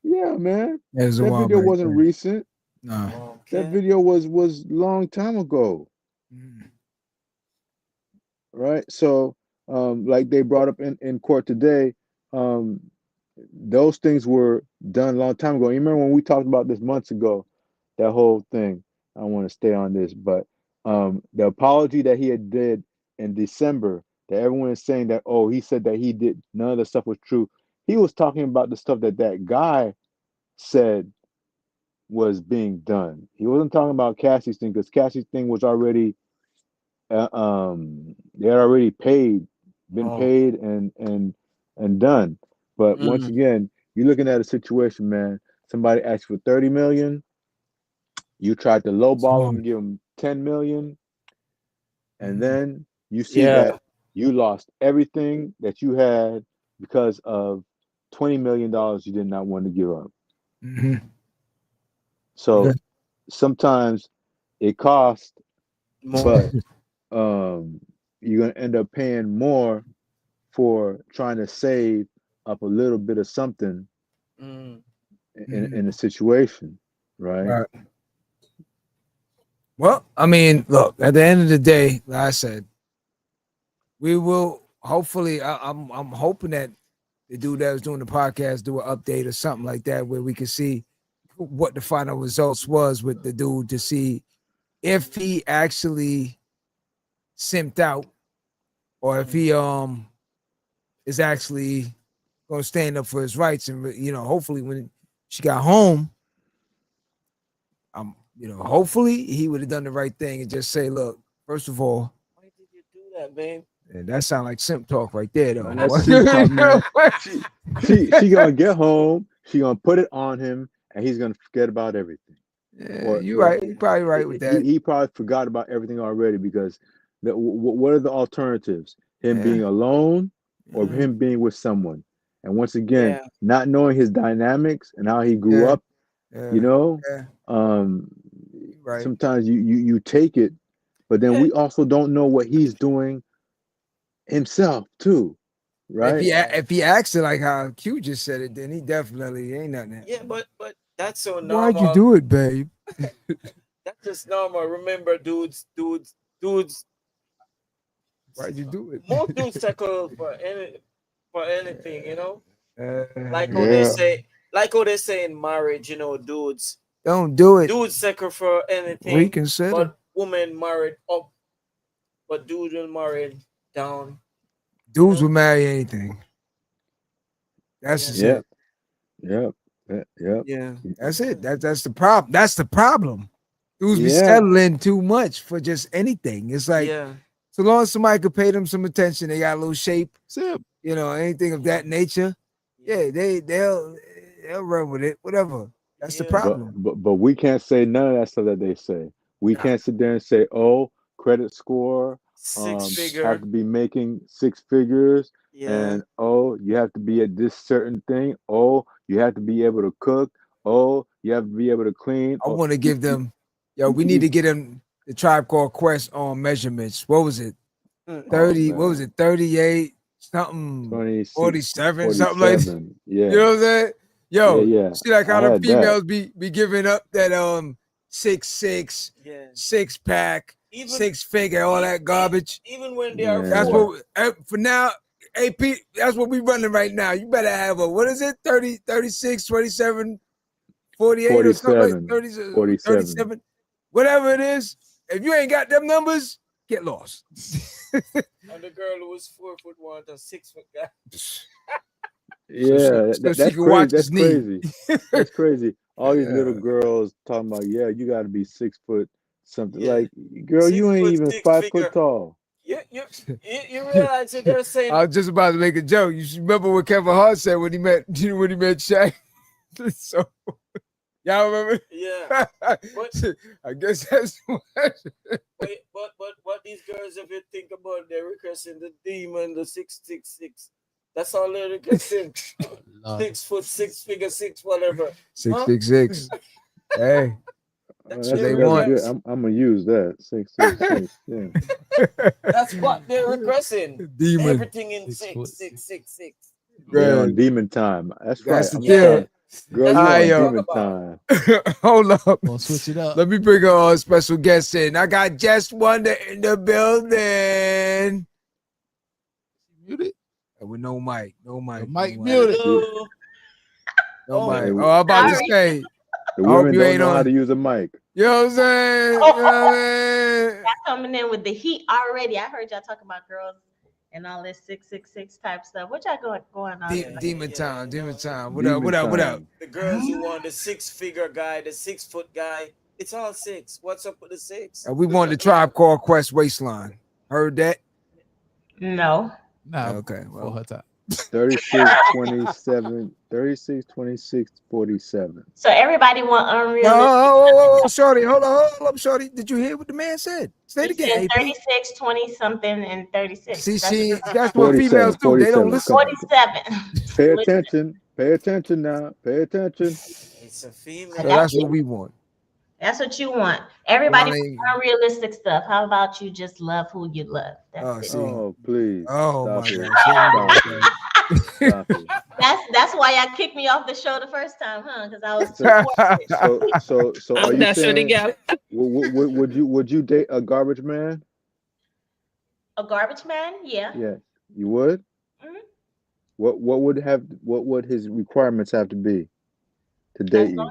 yeah, man. That video wasn't recent. No. That video was long time ago. Right? So like they brought up in court today, those things were done a long time ago. You remember when we talked about this months ago, that whole thing. I don't want to stay on this, but the apology that he had did in December, that everyone is saying that, oh, he said that he did, none of the stuff was true. He was talking about the stuff that guy said was being done. He wasn't talking about Cassie's thing, because Cassie's thing was already they had already been paid and done. But once again, you're looking at a situation, man. Somebody asked for 30 million. You tried to lowball them and give them 10 million, and then you see that you lost everything that you had because of $20 million you did not want to give up. So sometimes it costs, but you're gonna end up paying more for trying to save up a little bit of something in a situation, right? Well, I mean, look, at the end of the day, like I said, we will hopefully. I'm hoping that the dude that was doing the podcast do an update or something like that, where we can see what the final results was with the dude, to see if he actually simped out, or if he is actually going to stand up for his rights. And hopefully when she got home, hopefully he would have done the right thing and just say, look, first of all, why did you do that, babe? And that sounds like simp talk right there, though. That's simp talk, man. She gonna get home, she gonna put it on him, and he's gonna forget about everything. Yeah, you're right. You're probably right with that. He probably forgot about everything already, because what are the alternatives? Him being alone, or him being with someone? And once again, not knowing his dynamics and how he grew up, sometimes you take it, but then we also don't know what he's doing himself too, right? If he acts it like how Q just said it, then he definitely ain't nothing. Yeah, but that's so normal. Why'd you do it, babe? That's just normal. Remember, dudes. Why'd you do it? Most dudes tackle for anything, you know. Like how they say in marriage, you know, dudes don't do it. Dudes tackle for anything. Reconsider. But women married up, but dudes will marry down. Dudes will marry anything. That's just it. Yep. Yeah. That's it. That's the problem. That's the problem. Dudes be settling too much for just anything. It's like, so long as somebody could pay them some attention, they got a little shape, you know, anything of that nature. Yeah, they'll run with it. Whatever. That's the problem. But we can't say none of that stuff that they say. We can't sit there and say, oh, credit score, six-figure, have to be making 6 figures, and oh, you have to be at this certain thing. Oh, you have to be able to cook. Oh, you have to be able to clean. I want to give them, we need to get them the Tribe Called Quest on measurements. What was it? 30, what was it? 38, something, 47, something like that. Yeah. You know what I'm saying? Yo, see like how the females be giving up that 6'6", 6-pack, 6-figure, all that garbage. Even when they are that's what for now, AP, that's what we running right now. You better have a, what is it? 30, 36, 27, 48 or something like 30, 37. Whatever it is. If you ain't got them numbers, get lost. And the girl who was 4'1" a 6-foot guy. Yeah, that's crazy. That's crazy. That's crazy. All these little girls talking about, you got to be 6 foot something. Like, girl, you ain't even 5 foot tall. You realize that they're saying. I was just about to make a joke. You remember what Kevin Hart said when he met Shaq? So, y'all remember? Yeah. I guess that's what. But what these girls, if you think about, they're requesting the demon, the 666. That's all they're requesting. 6 foot, 6 figure, 6 whatever. 666. Hey. That's what they want. I'm gonna use that. 666. Yeah. That's what they're requesting. Demon. Everything in 666. They're on demon time. That's right. The deal. Girl, you on demon time. Hold up. We'll switch it up. Let me bring our special guest in. I got Just Wonder in the building. Muted. With no mic. No mic. Mic muted. No mic. Oh, I'm about to say. The women don't know how to use a mic. You know what I'm saying? You know what I mean? Coming in with the heat already. I heard y'all talking about girls and all this 666 type stuff. What y'all going on? Demon time. What up? The girls who want the 6-figure guy, the 6 foot guy, it's all 6. What's up with the 6? And we want the Tribe Called Quest waistline. Heard that? No. Okay. Well, her time. 36, 27, 36, 26, 47. So everybody want unrealistic. Oh, shorty, hold up, shorty. Did you hear what the man said? Say it again. 36, 20 something, and 36. See, that's what females do. They don't listen. 47. Pay attention now. Pay attention. It's a female. So that's what we want. That's what you want. Everybody wants unrealistic stuff. How about you just love who you love? That's it. Oh, please. Oh, stop my God. Stop it. That's why y'all kicked me off the show the first time, huh? Because I was so are you saying would you date a garbage man? A garbage man? Yeah. Yeah, you would. Mm-hmm. What would his requirements have to be to date you?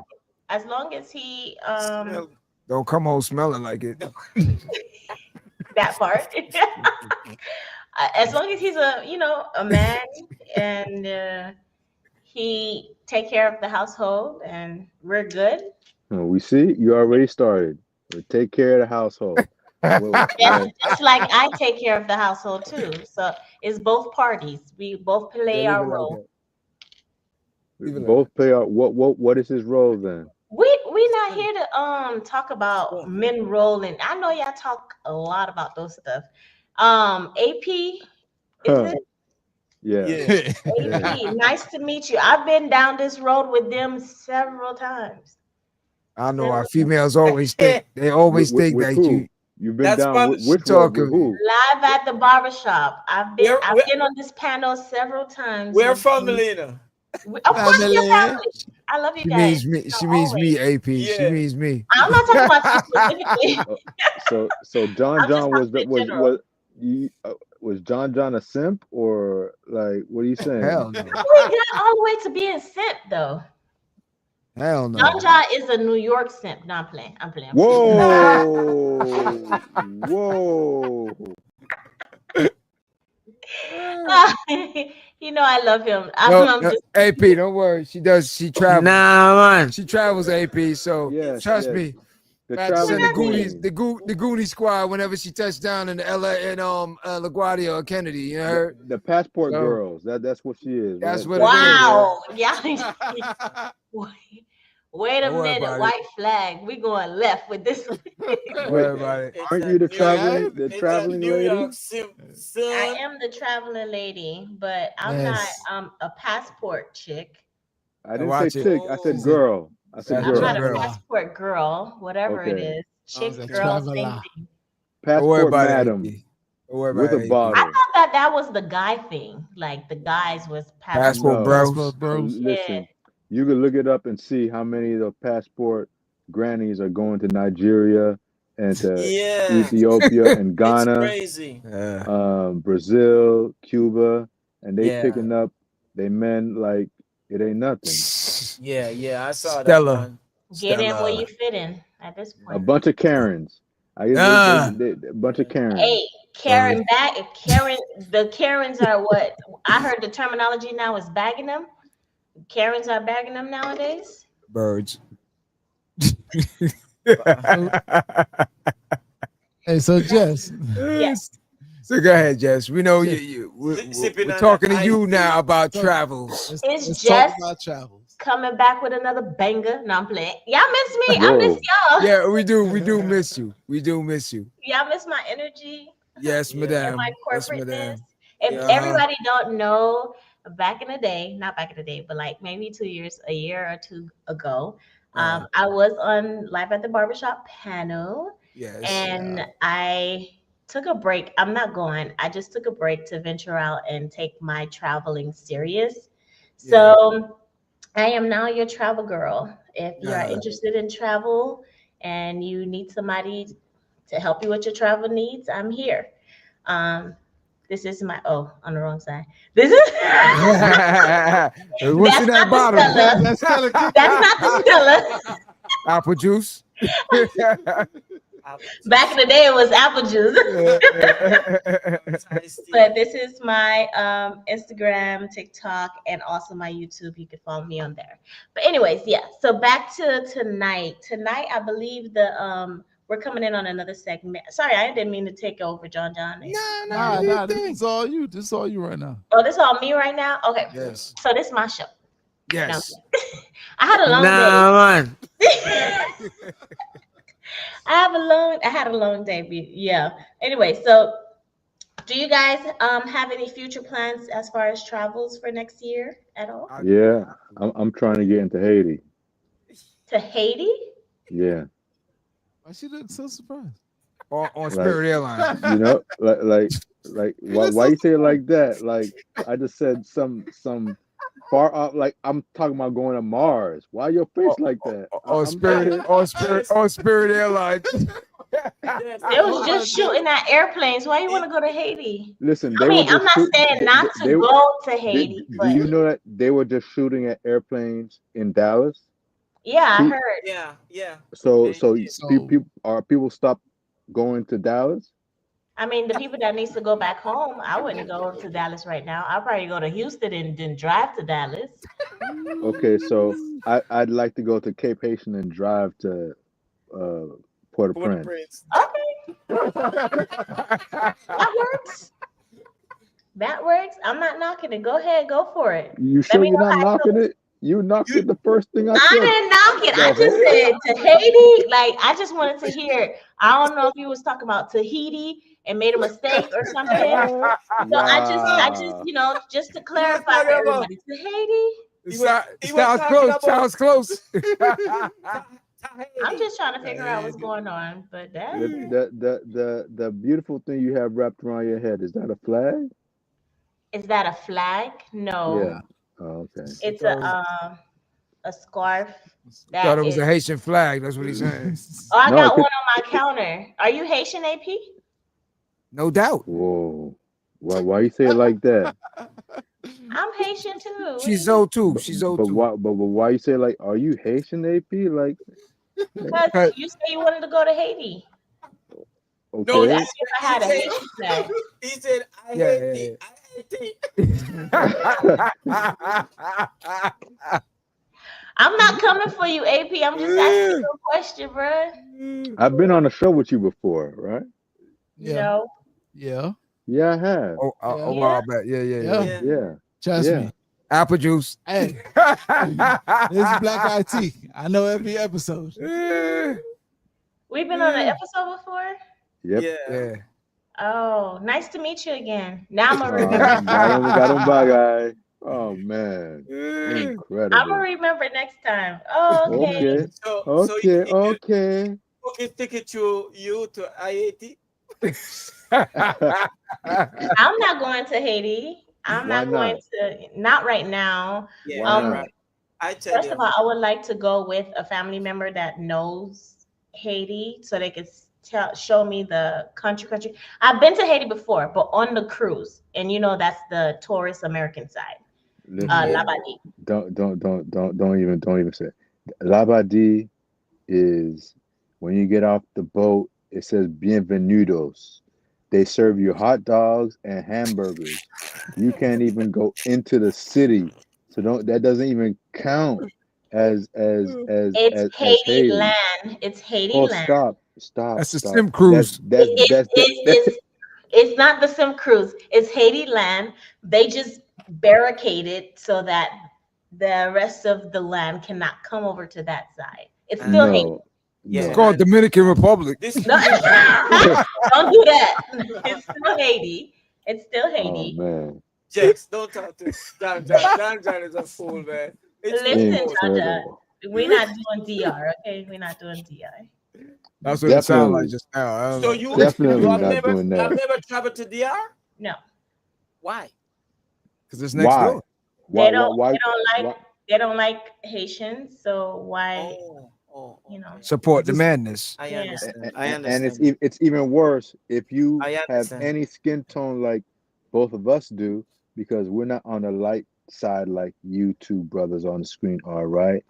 As long as he don't come home smelling like it. That part. As long as he's a man and he take care of the household and we're good. Oh, we see you already started. Take care of the household. It's like I take care of the household too. So it's both parties. We both play our role. Both play our what is his role then? We not here to talk about men rolling. I know y'all talk a lot about those stuff. AP, is it? Yeah. AP, nice to meet you. I've been down this road with them several times. I know our females always think they always think that you You've been down what which one? With who? Live at the barbershop. I've been on this panel several times. We're family, you know. Of course, you're family. I love you guys. She means me, AP. Yeah. She means me. I'm not talking about you specifically. So John was John a simp, or like, what are you saying? Hell no. How we got all the way to being simp though? Hell no. John is a New York simp. No, I'm playing. Whoa. Whoa. You know I love him. AP, don't worry. She travels. Nah, man. She travels, AP. So trust me. The Goonie squad whenever she touched down in the LA in LaGuardia or Kennedy, you know the passport girls. That's what she is. That's right? what it is. Yeah. Wait a minute, white flag. We going left with this one. Aren't you the traveling lady? I am the traveling lady, but I'm not a passport chick. I didn't say chick. I said girl. I'm not a passport girl, whatever it is. Chick, girl, same thing. Passport madam. With a bottle. I thought that was the guy thing. Like the guys was passport bros. Listen, you can look it up and see how many of the passport grannies are going to Nigeria and to Ethiopia and Ghana. It's crazy. Brazil, Cuba, and they picking up they men like it ain't nothing. Yeah, I saw Stella. that one. Get in where you fit in at this point. A bunch of Karens. A bunch of Karens. Hey, Karen back. The Karens are what I heard the terminology now is bagging them. Karens are bagging them nowadays. Birds. Hey, so Jess. Yes. So go ahead, Jess. We know we're talking to you now about travels. It's Jess about travels. Coming back with another banger. No, I'm playing. Y'all miss me. I miss y'all. Yeah, we do. We do miss you. We do miss you. Y'all miss my energy. Yes, madam. And my corporateness. If everybody don't know, back in the day, not back in the day, but like maybe a year or two ago, I was on Live at the Barbershop panel. Yes. And I took a break. I'm not going. I just took a break to venture out and take my traveling serious. So I am now your travel girl. If you are interested in travel and you need somebody to help you with your travel needs, I'm here. This is my on the wrong side. This is what's in that bottle? That's not the Stella. Apple juice. Back in the day, it was apple juice. But this is my Instagram, TikTok, and also my YouTube. You can follow me on there. But anyways, so back to tonight. Tonight, I believe we're coming in on another segment. Sorry, I didn't mean to take over, John. Nah. This is all you. This is all you right now. Oh, this is all me right now? Okay. Yes. So this is my show. Yes. No. I had a long day. Man. I had a long day. Yeah. Anyway, so do you guys have any future plans as far as travels for next year at all? Yeah, I'm trying to get into Haiti. To Haiti? Yeah. Why she look so surprised? On Spirit Airlines. You know, like why you say it like that? Like I just said some far up, like I'm talking about going to Mars. Why your face like that? Spirit Airlines. They was just shooting at airplanes. Why you want to go to Haiti? Listen, I'm not saying not to go to Haiti. Do you know that they were just shooting at airplanes in Dallas? Yeah, I heard. Yeah. So people stop going to Dallas? I mean, the people that needs to go back home, I wouldn't go to Dallas right now. I'll probably go to Houston and then drive to Dallas. Okay, so I'd like to go to Cape Haitian and drive to Port-au-Prince. Okay. That works. I'm not knocking it. Go ahead, go for it. You sure you're not knocking it? You knocked it the first thing I said. I didn't knock it. I just said to Haiti. Like I just wanted to hear. I don't know if you was talking about Tahiti and made a mistake or something. So I just, just to clarify for everybody, to Haiti. Sounds close. I'm just trying to figure out what's going on, but that The beautiful thing you have wrapped around your head, is that a flag? is that a flag? No. Yeah. Oh, okay. It's a scarf Thought that it was is. a Haitian flag. That's what he's saying. Oh, I No, got it one could. on my counter. Are you Haitian, AP? No doubt. Whoa. Why you say it like that? I'm Haitian too. What do She's you mean? old too. She's old But too. why you say like, are you Haitian, AP? Like, Because you say you wanted to go to Haiti. No, You okay. asked me if I had a Haitian flag. he said, I Yeah, hate yeah, it. I hate it. I'm not coming for you, AP. I'm just asking you a question, bruh. I've been on a show with you before, right? Yeah. No. Yeah. Yeah, I have. Oh, a Yeah. while back. Yeah. Yeah. Trust Yeah. me. Apple juice. Hey, this is Black IT. I know every episode. We've been on an episode before. Yep. Yeah. Oh, nice to meet you again. Now I'm gonna Oh, remember. got him by, guy. Oh man, incredible. I'm gonna remember next time. Oh, okay. Okay. Okay, take it to you to IAT. I'm not going to Haiti. I'm Why not going to. Not right now. Yeah, Why not? right. I tell First you. of all, I would like to go with a family member that knows Haiti, so they could show me the country. I've been to Haiti before, but on the cruise, and that's the tourist American side. Listen, Labadie. don't even say it. Labadie is when you get off the boat, it says bienvenidos. They serve you hot dogs and hamburgers. You can't even go into the city, so that doesn't even count as Haiti land. It's Haiti land. Stop. That's a sim cruise. It's not the sim cruise. It's Haiti land. They just barricade it so that the rest of the land cannot come over to that side. It's still Haiti. Yeah. It's called Dominican Republic. Don't do that. It's still Haiti. It's still Haiti. Oh man. Jex, don't talk to John. John is a fool, man. Listen, John, we're not doing DR, okay? We're not doing DR. That's what it sounds like just now. So you definitely have not doing that. I've never traveled to DR? No. Why? Because it's next door. They don't like Haitians, so why? Support the madness. I understand. And it's even worse if you have any skin tone like both of us do, because we're not on the light side like you two brothers on the screen are, right?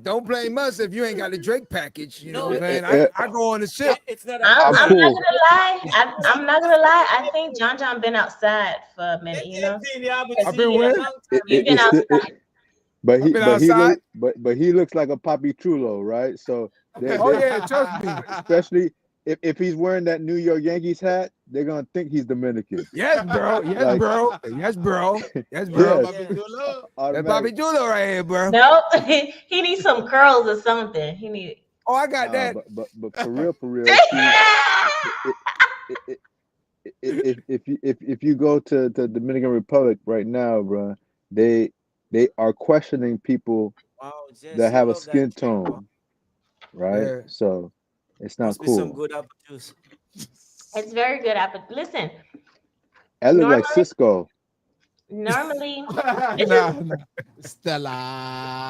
Don't blame us if you ain't got the Drake package. You know what I'm saying? I go on the ship. I'm not gonna lie. I'm not gonna lie. I think John been outside for a minute. I've been where? You've been outside. But he looks like a Papi Chulo, right? So trust me. Especially if he's wearing that New York Yankees hat, they're gonna think he's Dominican. Yes, bro. Yes, bro. Yes, bro. Yes, bro. That's Papi Chulo right here, bro. No, he needs some curls or something. He need. Oh, I got that. But for real. If you go to the Dominican Republic right now, bro, they are questioning people that have a skin tone, right? Yeah. So it's not cool. Some good apple juice. It's very good apple. Listen, that looks like Cisco. Normally, Stella.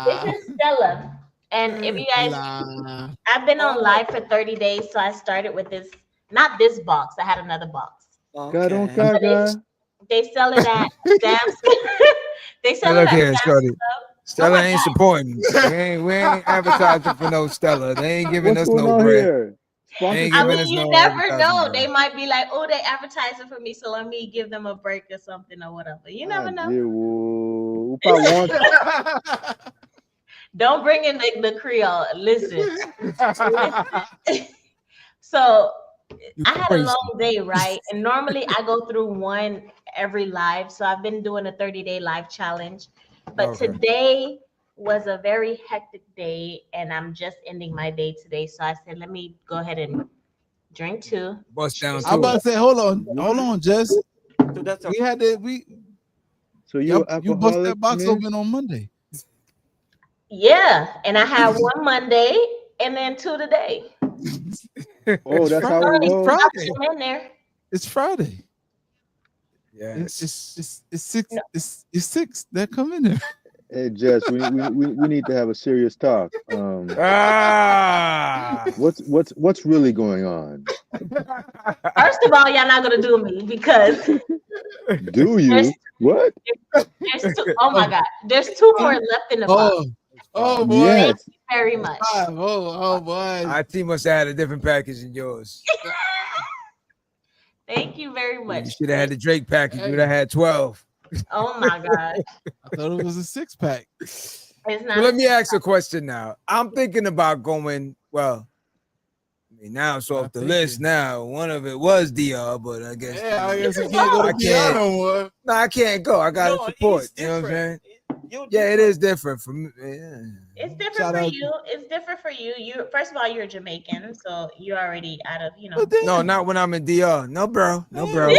This is Stella. And if you guys, I've been on live for 30 days, so I started with this. Not this box. I had another box. Okay. They sell it at Sam's. They sell it at Sam's. Stella ain't supporting. We ain't advertising for no Stella. They ain't giving us no bread. You never know. They might be like, oh, they advertising for me, so let me give them a break or something or whatever. You never know. Don't bring in the Creole. Listen. So I had a long day, right? And normally I go through one every live. So I've been doing a 30-day live challenge. But today was a very hectic day, and I'm just ending my day today. So I said, let me go ahead and drink two. Bust down. I'm about to say, hold on, Jess. So you bust that box open on Monday. Yeah, and I had one Monday and then 2 today. Oh, that's how it Only rolls. Friday. in there. It's Friday. Yes. It's 6. No. It's 6 that come in there. Hey, Jess, we need to have a serious talk. What's really going on? First of all, y'all not gonna do me because Do you? What? there's two, oh my god, there's 2 more left in the box. Oh boy. Thank Yes. you very much. Oh boy. IT must have had a different package than yours. Thank you very much. You should have had the Drake package. You would have had 12. Oh my god. I thought it was a 6-pack. It's So not. let me ask a question now. I'm thinking about going, well, I mean, now it's off the list now. One of it was DR, but I guess. Yeah, I guess you can't go to DR no more. No, I can't go. I got to support. You know what I'm saying? Yeah, it is different for me. Yeah. It's different for you. It's different for you. You first of all, you're Jamaican, so you're already out of, No, not when I'm in DR. No, bro. No, bro.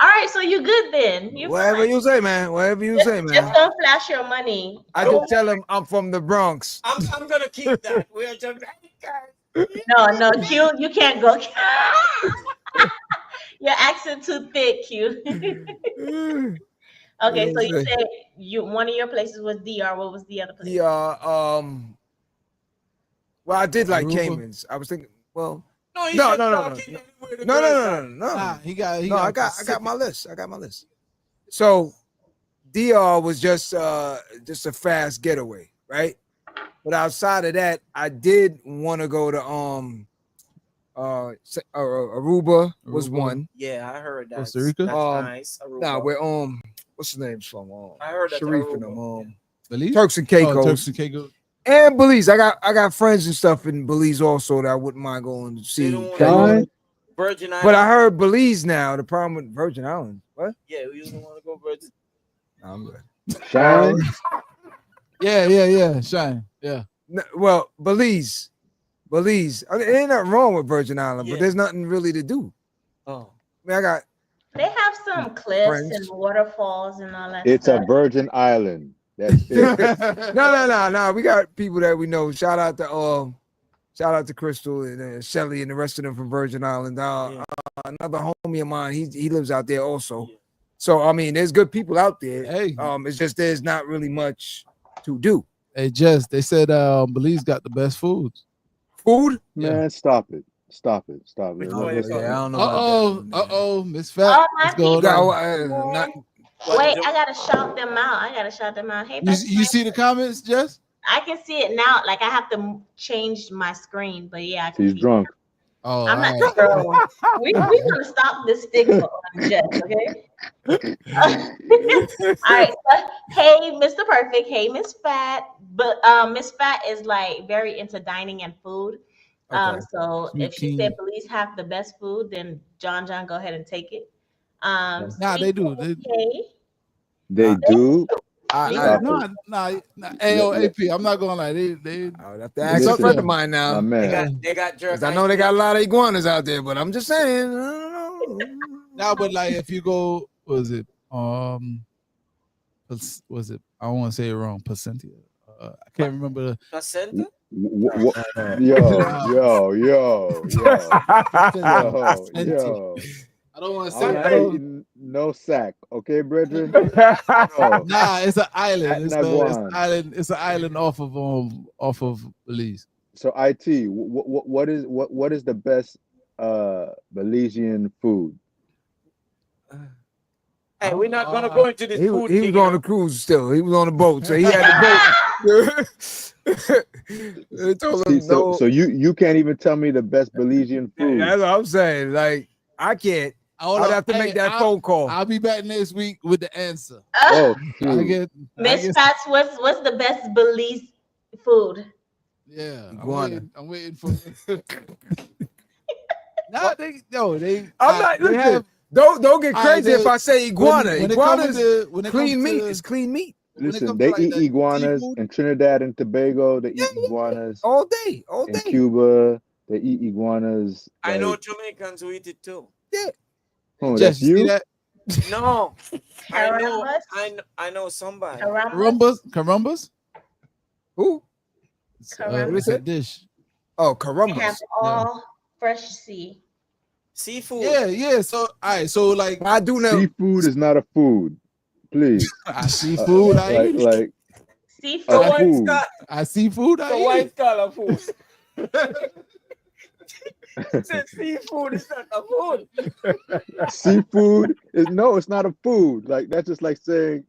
All right, so you good then. Whatever you say, man. Whatever you say, man. Just don't flash your money. I just tell him I'm from the Bronx. I'm gonna keep that. We're Jamaican. No, Q, you can't go. Your accent too thick, Q. Okay, so you said one of your places was DR. What was the other place? DR. Well, I did like Caymans. I was thinking, well, no. Nah, he got. I got my list. I got my list. So, DR was just a fast getaway, right? But outside of that, I did want to go to Aruba was one. Yeah, I heard that. Costa Rica. That's nice. Aruba. Nah, we're what's his name from? I heard that. Sharif and them. Belize? Turks and Caicos. Turks and Caicos. And Belize. I got friends and stuff in Belize also that I wouldn't mind going to see. Virgin Islands. But I heard Belize now. The problem with Virgin Islands. What? Yeah, we usually want to go Virgin. I'm good. Shine. Yeah. Shine. Yeah. Well, Belize. It ain't nothing wrong with Virgin Island, but there's nothing really to do. Oh. I mean, They have some cliffs and waterfalls and all that. It's stuff. a Virgin Island. That's it. No. We got people that we know. Shout out to Crystal and Shelly and the rest of them from Virgin Island. Another homie of mine, he lives out there also. Yeah. So I mean, there's good people out there. Hey. It's just there's not really much to do. Hey, Jess, they said Belize got the best foods. Food? Man, stop it. Stop it. Yeah, I don't know. Uh-oh, Miss Fat. Wait, I gotta shout them out. Hey, you see the comments, Jess? I can see it now. Like I have to change my screen, but yeah, I can He's drunk. Oh, I'm not girl. We're gonna stop this stigma on Jess, okay? All right. So, hey, Mr. Perfect. Hey, Miss Fat. But Miss Fat is like very into dining and food. So if she said Belize have the best food, then John, go ahead and take it. They do. They do. AP. I'm not gonna lie. They I would have to ask a friend of mine now. They got jerk. I know they got a lot of iguanas out there, but I'm just saying. I don't know. Now, but like if you go, was it I don't want to say it wrong. Placentia. I can't remember the placenta. Yo. I don't want to say no sack, okay, brethren? Nah, it's an island. It's an island off of Belize. So IT, what is the best Belizean food? Hey, we're not gonna go into this food. He was on the cruise still. He was on the boat, so he had the boat. So you can't even tell me the best Belizean food. That's what I'm saying. Like I can't. I'd have to make that phone call. I'll be back next week with the answer. Miss Fats, what's the best Belize food? Yeah, iguana. I'm waiting for. They. I'm not. Listen, don't get crazy if I say iguana. Iguana's clean meat. It's clean meat. Listen, they eat iguanas in Trinidad and Tobago. They eat iguanas all day. In Cuba, they eat iguanas. I know Jamaicans who eat it too. Yeah. Oh, that's you? That? No. I know somebody. Carumbas? Who? It's a dish. Oh, caramba. Have all fresh seafood. Yeah. So all right. So like, I do know seafood is not a food. Please. Seafood. Like seafood. Food. Seafood. So white collar food. Seafood is not a food. Seafood is it's not a food. Like that's just like saying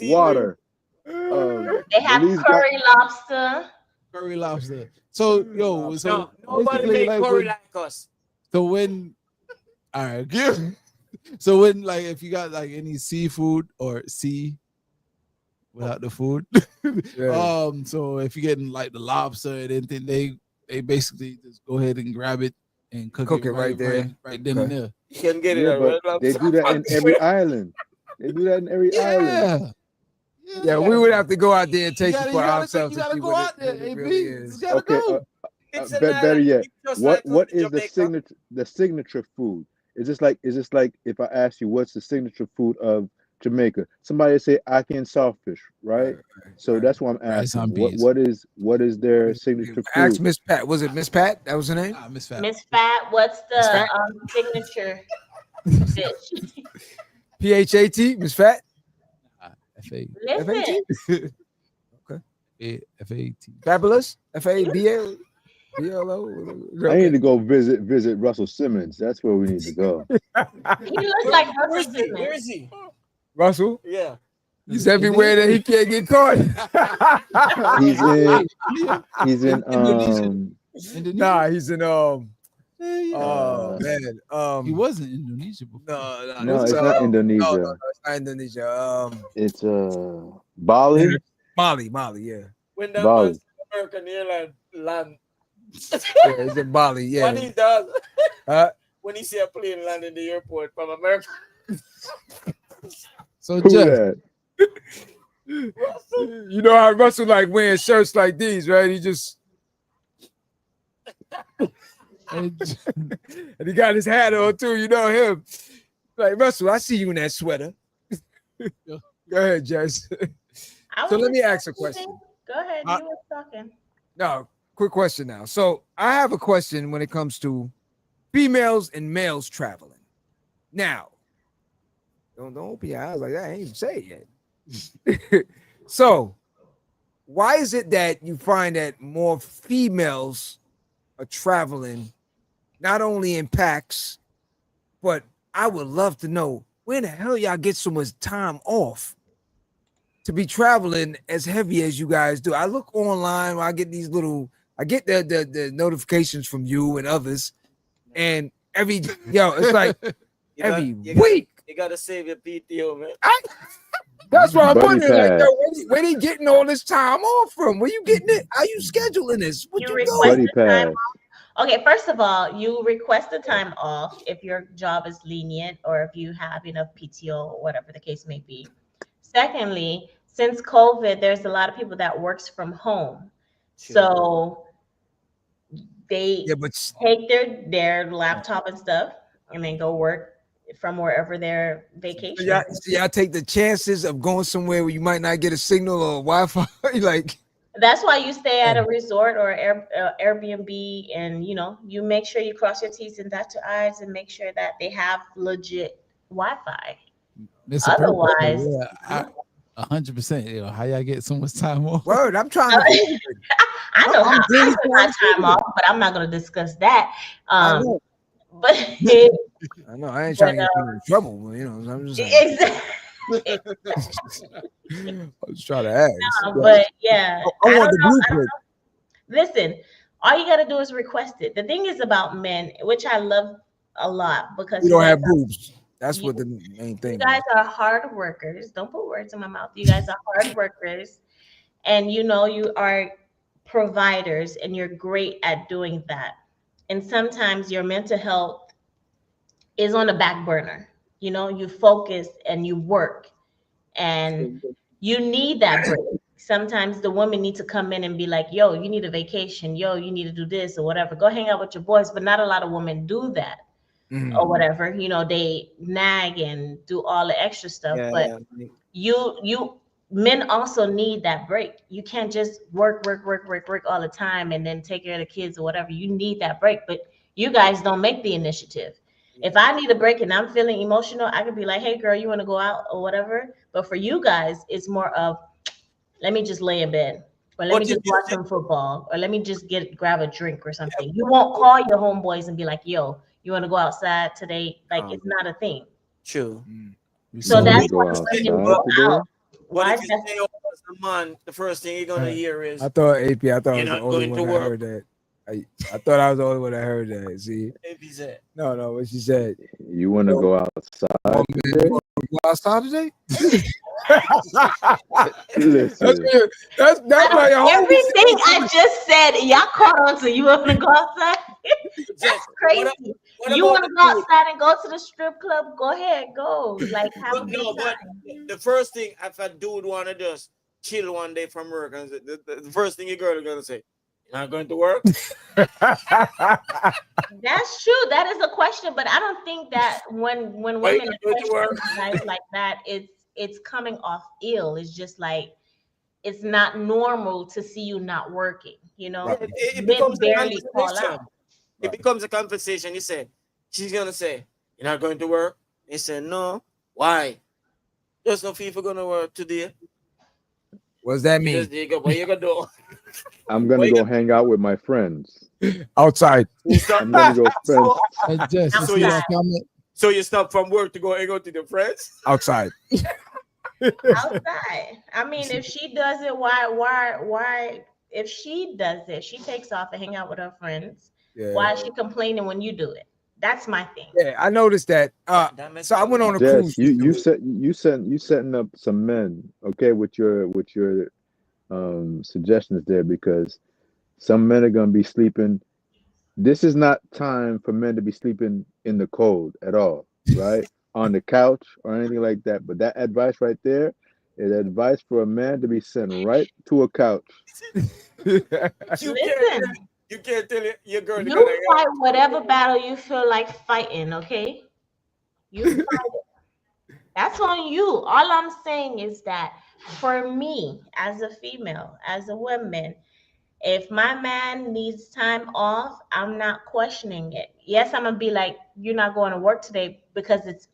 water. They have lobster. Curry lobster. So nobody make curry like us. So when, all right, so when like if you got like any seafood or without the food, so if you're getting like the lobster and anything, they basically just go ahead and grab it and cook it right there, right then and there. You can get it. But they do that in every island. They do that in every island. Yeah, we would have to go out there and take it for ourselves. You gotta go out there, AB. You gotta go. Better yet, what is the signature food? Is this like if I ask you what's the signature food of Jamaica? Somebody say ackee and saltfish, right? So that's why I'm asking. What is their signature food? Ask Miss Pat. Was it Miss Pat? That was her name? Miss Pat. Miss Pat. What's the signature dish? PHAT, Miss Fat. F-A. Listen. Okay. F-A-T. Fabulous. F-A-B-L. B-L-O. I need to go visit Russell Simmons. That's where we need to go. He looks like Russell Simmons. Where is he? Russell? Yeah. He's everywhere that he can't get caught. He's in Nah, he's in oh man. He was in Indonesia before. No, it's not Indonesia. No, it's not Indonesia. It's Bali. Mali, yeah. When that Bali. was American airline land. Yeah, it's in Bali, yeah. What he does when he see a plane land in the airport from America. So Jeff, you know how Russell like wearing shirts like these, right? He just and he got his hat on too. You know him, like Russell. I see you in that sweater. Go ahead, Jess. So let me ask a question. Go ahead. You were talking. No, quick question now. So I have a question when it comes to females and males traveling. Now, don't open your eyes like that. I ain't even say it yet. So, why is it that you find that more females are traveling, not only in packs, but I would love to know where the hell y'all get so much time off to be traveling as heavy as you guys do? I look online when I get these I get the notifications from you and others, and it's like every week. You gotta save your PTO, man. That's why I'm wondering, like, where they getting all this time off from? Where you getting it? How you scheduling this? What you doing? Okay, first of all, you request the time off if your job is lenient or if you have enough PTO or whatever the case may be. Secondly, since COVID, there's a lot of people that works from home. So they take their laptop and stuff and then go work from wherever their vacation. So y'all take the chances of going somewhere where you might not get a signal or Wi-Fi. Like that's why you stay at a resort or Airbnb, and you make sure you cross your T's and dot your I's and make sure that they have legit Wi-Fi. Otherwise, 100%. How y'all get so much time off? Word, I'm trying to. I know how I get my time off, but I'm not going to discuss that. But I know I ain't trying to get people in trouble, but I'm just exactly. I was trying to ask. But yeah, I want the blueprint. Listen, all you got to do is request it. The thing is about men, which I love a lot, because you don't have boobs. That's what the main thing. You guys are hard workers. Don't put words in my mouth. You guys are hard workers, and you are providers, and you're great at doing that. And sometimes your mental health is on the back burner. You focus and you work, and you need that break. Sometimes the women need to come in and be like, yo, you need a vacation. Yo, you need to do this or whatever. Go hang out with your boys. But not a lot of women do that. Or whatever, they nag and do all the extra stuff, but you men also need that break. You can't just work all the time and then take care of the kids or whatever. You need that break, but you guys don't make the initiative. If I need a break and I'm feeling emotional, I could be like, hey girl, you want to go out or whatever. But for you guys, it's more of, let me just lay in bed, or let me just watch some football, or let me just grab a drink or something. You won't call your homeboys and be like, yo, you want to go outside today? Like, it's not a thing. True. So that's go why outside women go today? out. But if you say, oh, as a man, the first thing you're gonna hear is, I thought AP, I thought I was you're the not only going one to that work. heard that. I thought I was the only one that heard that. See? AP said. No, what she said. You want to go outside today? Go outside today? Listen, that's like everything I just said. Y'all caught on to you want to go outside. That's crazy. You want to go outside and go to the strip club? Go ahead, go. Like have a good time. But the first thing, if a dude want to just chill one day from work, and the first thing your girl is gonna say, "You're not going to work." That's true. That is a question, but I don't think that when women guys like that, it's coming off ill. It's just like it's not normal to see you not working. You know, it becomes a conversation. It becomes a conversation. You say, she's gonna say, "You're not going to work." He said, "No, why? There's no people gonna work today." What's that mean? What you gonna do? I'm gonna go hang out with my friends outside. I'm gonna go spend. So you stop from work to go hang out with your friends? Outside. Outside. I mean, if she does it, why? If she does it, she takes off and hang out with her friends. Yeah. Why is she complaining when you do it? That's my thing. Yeah, I noticed that. So I went on a cruise. You setting up some men, okay, with your suggestions there, because some men are gonna be sleeping. This is not time for men to be sleeping in the cold at all, right? On the couch or anything like that. But that advice right there is advice for a man to be sent right to a couch. Listen. You can't tell your girl. You fight whatever battle you feel like fighting, okay? You fight it. That's on you. All I'm saying is that for me, as a female, as a woman, if my man needs time off, I'm not questioning it. Yes, I'm gonna be like, you're not going to work today, because it's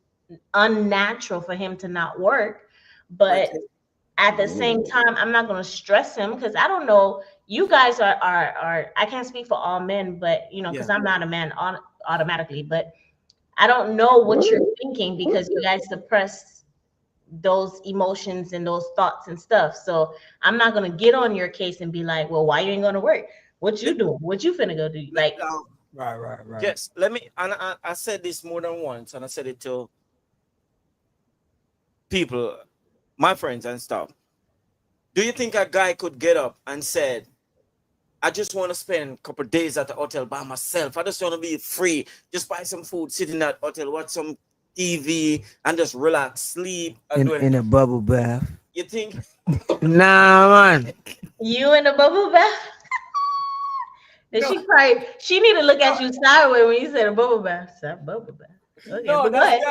unnatural for him to not work. But at the same time, I'm not going to stress him, because I don't know. You guys are I can't speak for all men, but because I'm not a man automatically, but I don't know what you're thinking, because you guys suppress those emotions and those thoughts and stuff. So I'm not going to get on your case and be like, well, why you ain't going to work? What you doing? What you finna go do? Like, right. Yes, let me. And I said this more than once, and I said it to people, my friends and stuff. Do you think a guy could get up and said, I just want to spend a couple of days at the hotel by myself. I just want to be free. Just buy some food, sit in that hotel, watch some TV, and just relax, sleep. In a bubble bath. You think? Nah, man. You in a bubble bath? Did she cry? She need to look at you sideways when you said a bubble bath. That bubble bath. Okay, no, go ahead.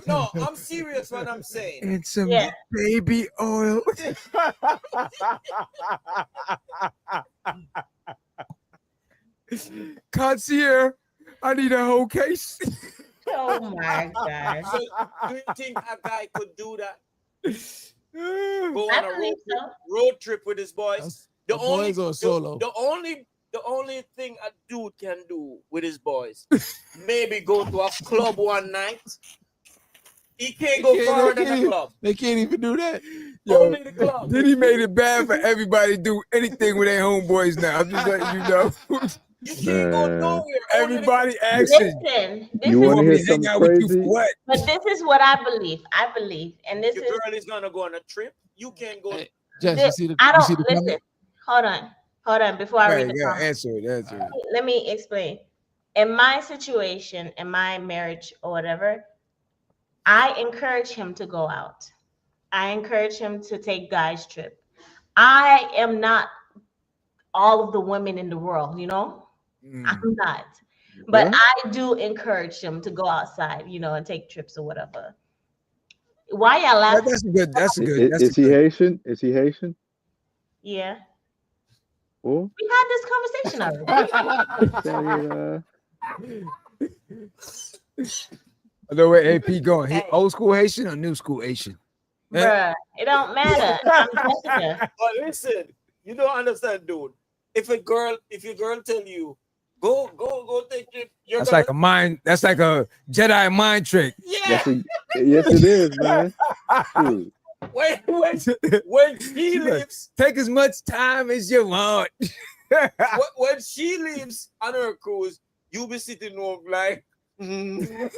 No, I'm serious when I'm saying. And some baby oil. Concierge, I need a whole case. Oh my God. So, do you think a guy could do that? Go on a road trip with his boys? The only thing a dude can do with his boys, maybe go to a club one night. He can't go further than a club. They can't even do that. Only the club. Then he made it bad for everybody to do anything with their homeboys now. I'm just letting you know. You can't go nowhere. Everybody asking. Listen, you want to hear something crazy? But this is what I believe. And this Your girl is gonna go on a trip. You can't go. Jess, listen. Hold on. Before I read the comment. Answer it. Let me explain. In my situation, in my marriage or whatever, I encourage him to go out. I encourage him to take guys' trip. I am not all of the women in the world, I'm not. But I do encourage him to go outside, and take trips or whatever. Why y'all laughing? That's a good. That's a good. Is he Haitian? Is he Haitian? Yeah. Oh. We had this conversation already. I know where AP going. He old school Haitian or new school Haitian? Bruh, it don't matter. I'm Jessica. But listen, you don't understand, dude. If your girl tell you, go take your That's like a mind. That's like a Jedi mind trick. Yeah. Yes, it is, man. Dude. When she leaves, take as much time as you want. when she leaves on her cruise, you be sitting home like, panicking.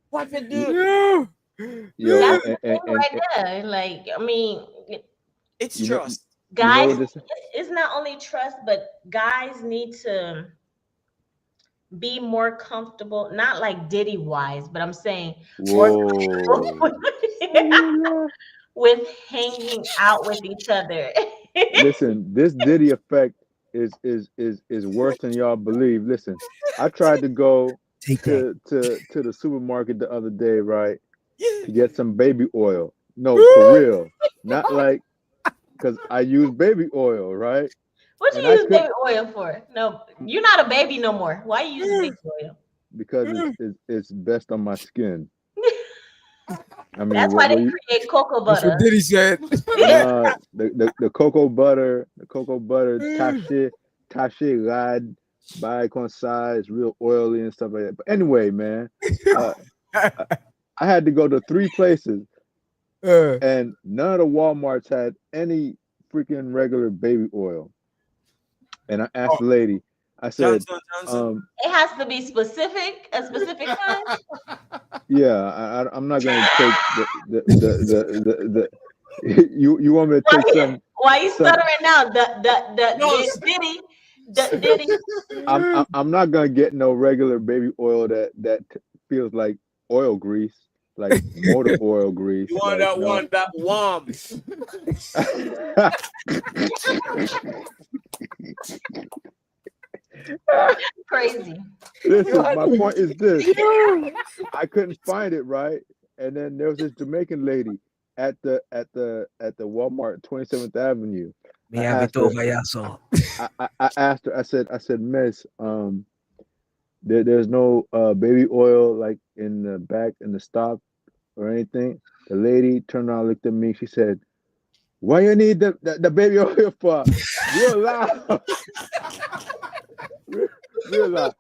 What you do? Yo, that's right there. Like, I mean, it's trust. Guys, it's not only trust, but guys need to be more comfortable, not like Diddy wise, but I'm saying with hanging out with each other. Listen, this Diddy effect is worse than y'all believe. Listen, I tried to go to the supermarket the other day, right? To get some baby oil. No, for real. Not like because I use baby oil, right? What you use baby oil for? No, you're not a baby no more. Why you use baby oil? Because it's best on my skin. I mean, that's why they create cocoa butter. That's what Diddy said. The cocoa butter, Taché Rad by Consai is real oily and stuff like that. But anyway, man, I had to go to 3 places, and none of the Walmarts had any freaking regular baby oil. And I asked the lady, I said, Johnson. It has to be specific, a specific kind. Yeah, I'm not going to take the you want me to take some? Why you stuttering now? Diddy. I'm not going to get no regular baby oil that feels like oil grease, like motor oil grease. You want that warm. Crazy. Listen, my point is this. I couldn't find it, right? And then there was this Jamaican lady at the Walmart 27th Avenue. I asked her, I said, Miss, there's no baby oil like in the back in the stop or anything. The lady turned around, looked at me, she said, "Why you need the baby oil for?" Real loud. Real loud.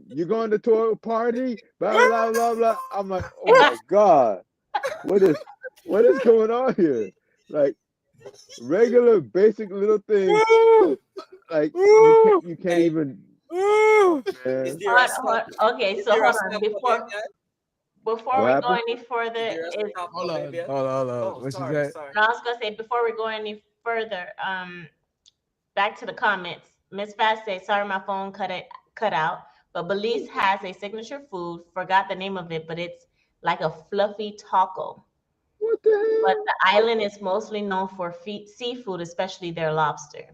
You going to a party? Blah blah blah blah. I'm like, oh my God, what is going on here? Like regular basic little things. Like you can't even. Okay, so hold on. Before we go any further, hold on. What you say? No, I was gonna say before we go any further, back to the comments. Miss Fast says, sorry, my phone cut out. But Belize has a signature food, forgot the name of it, but it's like a fluffy taco. What the hell? But the island is mostly known for seafood, especially their lobster.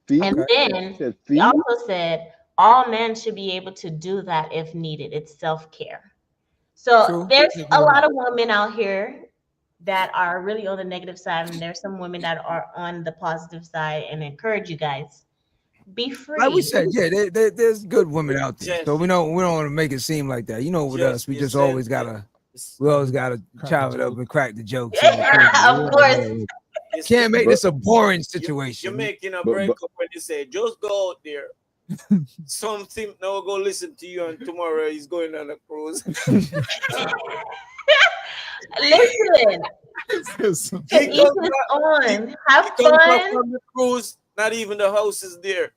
And then he also said all men should be able to do that if needed. It's self-care. So there's a lot of women out here that are really on the negative side, and there's some women that are on the positive side, and encourage you guys. Be free. Like we said, yeah, there's good women out there. So we don't want to make it seem like that. You know, with us, we just always gotta chop it up and crack the jokes. Of course. Can't make this a boring situation. You're making a breakup when you say, just go out there. Something now go listen to you, and tomorrow he's going on a cruise. Listen. Each his own. Have fun. From the cruise, not even the house is there.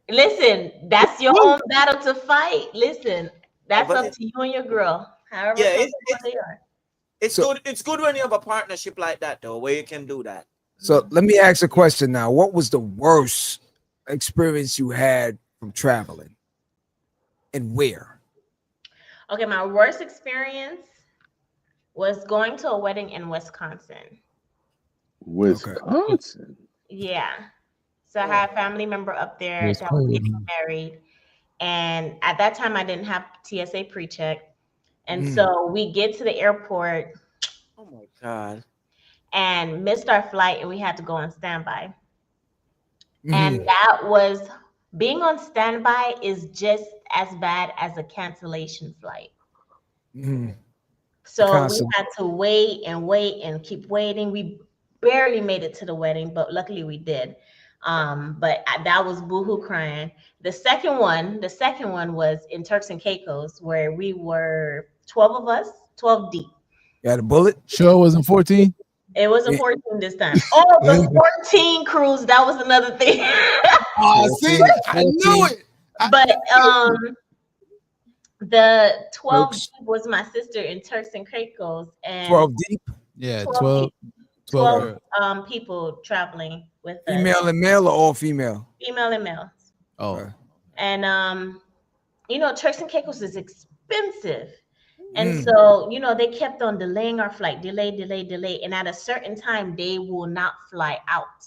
Listen, that's your own battle to fight. Listen, that's up to you and your girl. However they are. It's good. It's good when you have a partnership like that, though, where you can do that. So let me ask a question now. What was the worst experience you had from traveling, and where? Okay, my worst experience was going to a wedding in Wisconsin. Wisconsin. Yeah. So I had a family member up there that was getting married, And at that time, I didn't have TSA pre-check. And so we get to the airport. Oh my God. And missed our flight, and we had to go on standby. And that was, being on standby is just as bad as a cancellation flight. So we had to wait and keep waiting. We barely made it to the wedding, but luckily we did. But that was boohoo crying. The second one was in Turks and Caicos, where we were 12 of us, 12 deep. You had a bullet? Sure, it wasn't 14. It wasn't 14 this time. Oh, the 14 cruise, that was another thing. See, I knew it. But the 12 deep was my sister in Turks and Caicos, and 12 deep? Yeah, 12 people traveling with us. Female and male or all female? Female and male. Oh. And you know, Turks and Caicos is expensive. And so, you know, they kept on delaying our flight, delay. And at a certain time, they will not fly out.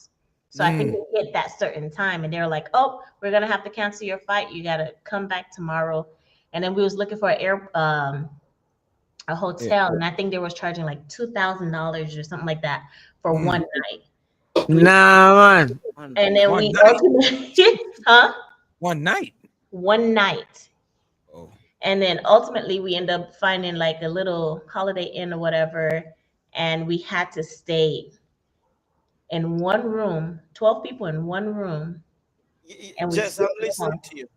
So I think they hit that certain time and they're like, oh, we're going to have to cancel your flight. You got to come back tomorrow. And then we was looking for a hotel. And I think they was charging like $2,000 or something like that for one night. Nah, man. And then we ultimately, One night. One night. Oh. And then ultimately we end up finding like a little Holiday Inn or whatever. And we had to stay in one room, 12 people in one room. And Jess, I'm listening to you.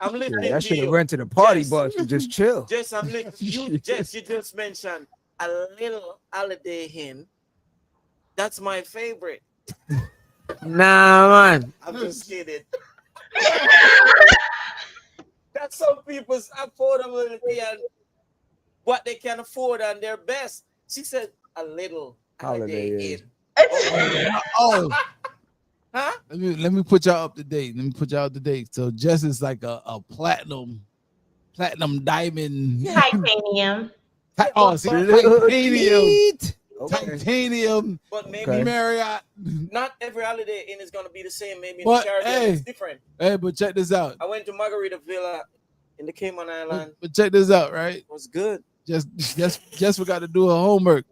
I'm listening to you. I should have rented a party bus to just chill. Jess, I'm listening. Jess, you just mentioned a little Holiday Inn. That's my favorite. Nah, man. I'm just kidding. That's some people's affordability and what they can afford and their best. She said a little Holiday Inn. Oh. Huh? Let me put y'all up to date. So Jess is like a platinum diamond. Titanium. Titanium. But maybe Marriott. Not every Holiday Inn is gonna be the same. Maybe in the Caribbean it's different. Hey, but check this out. I went to Margarita Villa in the Cayman Island. But check this out, right? It was good. Just forgot to do her homework.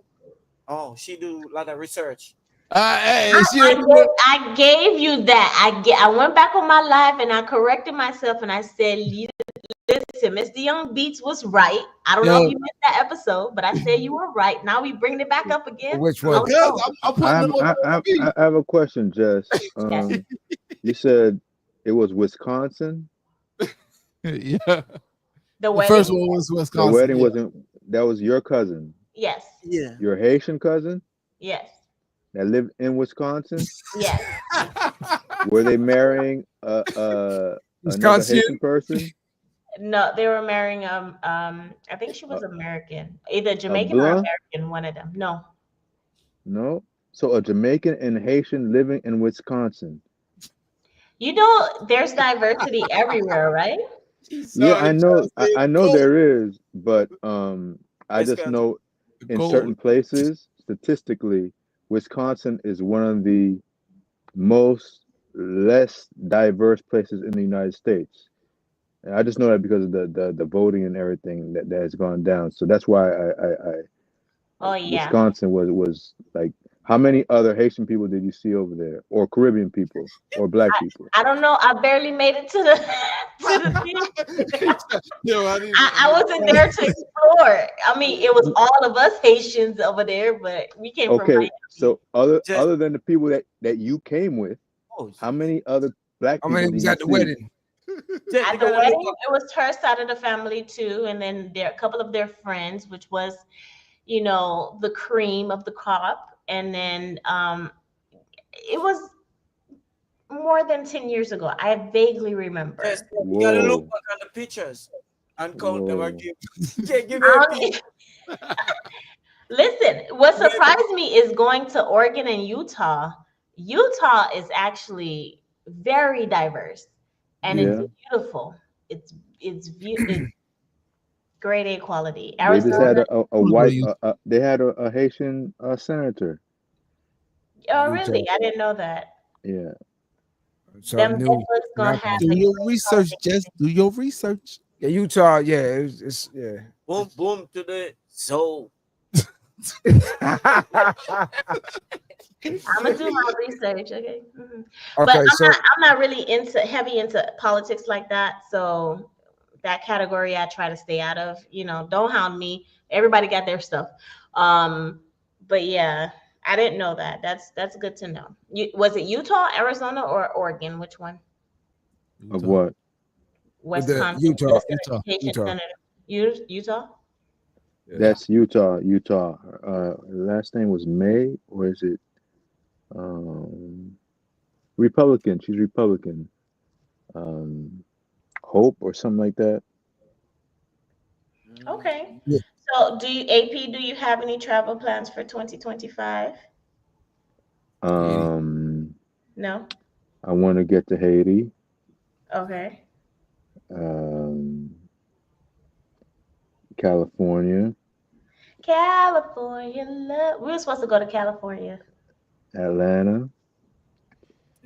Oh, she do a lot of research. I gave you that. I went back on my live and I corrected myself and I said, listen, Mr. Young Beats was right. I don't know if you missed that episode, but I said you were right. Now we bringing it back up again. Which one? I have a question, Jess. You said it was Wisconsin. Yeah. The first one was Wisconsin. The wedding wasn't. That was your cousin. Yes. Yeah. Your Haitian cousin. Yes. That lived in Wisconsin. Yes. Were they marrying another Haitian person? No, they were marrying I think she was American, either Jamaican or American, one of them. No. So a Jamaican and Haitian living in Wisconsin. You know, there's diversity everywhere, right? Yeah, I know there is, but I just know in certain places, statistically, Wisconsin is one of the less diverse places in the United States. And I just know that because of the voting and everything that has gone down. So that's why Wisconsin was like. How many other Haitian people did you see over there, or Caribbean people, or Black people? I don't know. I barely made it to the thing. I wasn't there to explore. I mean, it was all of us Haitians over there, but we came from Miami. So other than the people that you came with, how many other Black people? How many was at the wedding? At the wedding, it was her side of the family too, and then a couple of their friends, which was, you know, the cream of the crop. And then it was more than 10 years ago. I vaguely remember. Yes, you gotta look back on the pictures and count them and give Listen, what surprised me is going to Oregon and Utah. Utah is actually very diverse and it's beautiful. It's grade A quality. Arizona, they just had a white. They had a Haitian senator. Oh, really? I didn't know that. Yeah. So Them niggas gonna have do your research. Just do your research. Yeah, Utah. Yeah, it's yeah. Boom, boom to the soul. I'm gonna do my research, okay? Mm-hmm. But I'm not really heavy into politics like that. So that category I try to stay out of. You know, don't hound me. Everybody got their stuff. But yeah, I didn't know that. That's good to know. Was it Utah, Arizona, or Oregon? Which one? Of what? Wisconsin. Utah. Utah. Yeah. That's Utah. Last name was May, or is it Republican? She's Republican. Hope or something like that. Okay. Yeah. So do you have any travel plans for 2025? No. I want to get to Haiti. Okay. California. Love. We were supposed to go to California. Atlanta.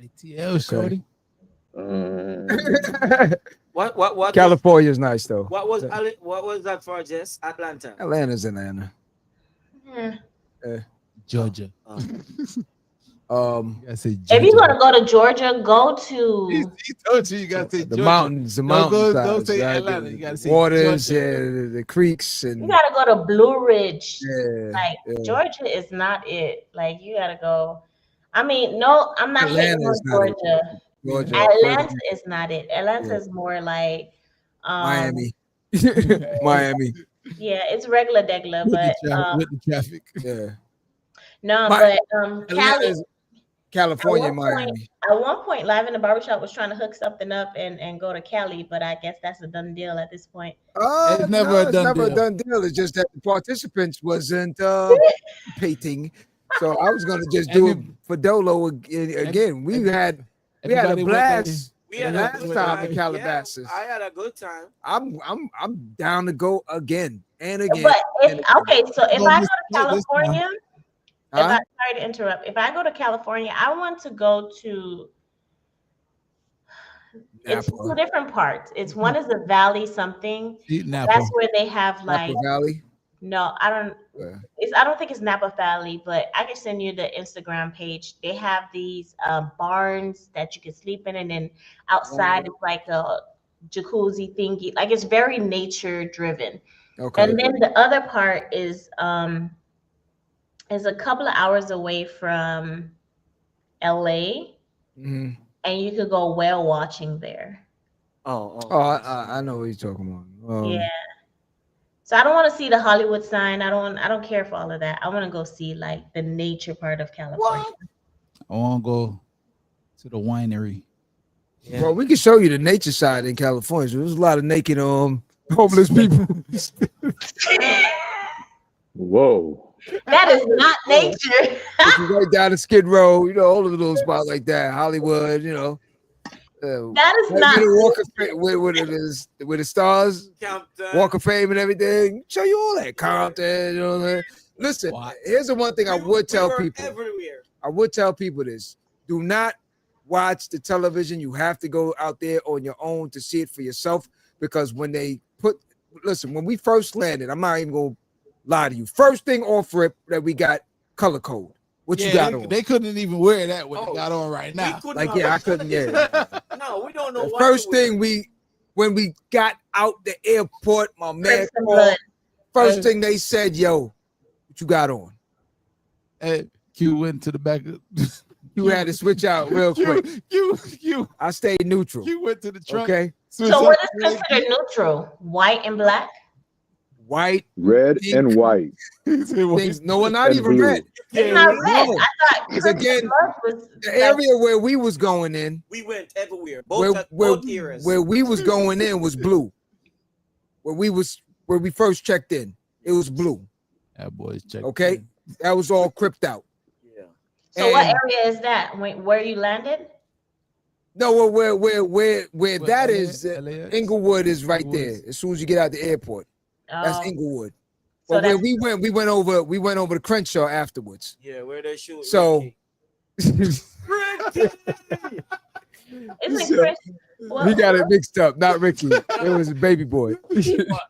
ATL, shorty. What? California's nice though. What was that for, Jess? Atlanta. Atlanta's Atlanta. Georgia. If you want to go to Georgia, go to. He told you gotta say the Georgia. mountains. The mountains. Don't say Atlanta. You gotta say waters, Georgia. the creeks, and you gotta go to Blue Ridge. Yeah, Georgia is not it. Like you gotta go. I mean, no, I'm not hating on Georgia. Atlanta is not it. Atlanta is more like Miami. Miami. Yeah, it's regular, but with the traffic. Yeah. No, but California, Miami. At one point, Live in the Barbershop was trying to hook something up and go to Cali, but I guess that's a done deal at this point. It's never a done deal. It's just that the participants wasn't participating. So I was going to just do it for Dolo again. We had a blast. We had last time in Calabasas. Yeah, I had a good time. I'm down to go again and again. But if I go to California, sorry to interrupt. If I go to California, I want to go to. Napa. It's two different parts. It's one is the Valley something. That's where they have like Napa Valley. No, I don't. I don't think it's Napa Valley, but I can send you the Instagram page. They have these barns that you can sleep in, and then outside it's like a jacuzzi thingy. Like it's very nature driven. Okay. And then the other part is a couple of hours away from LA, and you could go whale watching there. I know what you're talking about. Yeah. So I don't want to see the Hollywood sign. I don't care for all of that. I want to go see like the nature part of California. What? I want to go to the winery. Yeah. Well, we can show you the nature side in California. So there's a lot of naked homeless people. Whoa. That is not nature. Right down the Skid Row, all of those spots like that, Hollywood, that is not Walk of Fame, with the stars, Compton. Walk of Fame and everything. Show you all that Compton. Listen, here's the one thing I would tell people. Everywhere. I would tell people this: do not watch the television. You have to go out there on your own to see it for yourself. Because when we first landed, I'm not even gonna lie to you. First thing off rip that we got color code. What you got on? They couldn't even wear that what they got on right now. I couldn't. Yeah. No, we don't know. The first thing when we got out the airport, my man called. First thing they said, "Yo, what you got on?" And Q went to the back. You had to switch out real quick. Q. I stayed neutral. You went to the trunk. Okay. So what is considered neutral? White and black. White, red, and white. No, not even blue. Red. It's not red. No. I thought again, the area where we was going in. We went everywhere. Both eras. Where we was going in was blue. Where we first checked in, it was blue. That boys checked. Okay, in. That was all crypted out. Yeah. So what area is that? Where you landed? No, where that is, Inglewood is right there. As soon as you get out the airport. That's Inglewood. So where we went over to Crenshaw afterwards. Yeah, where they shoot. So Isn't Chris? He got it mixed up. Not Ricky. It was a baby boy.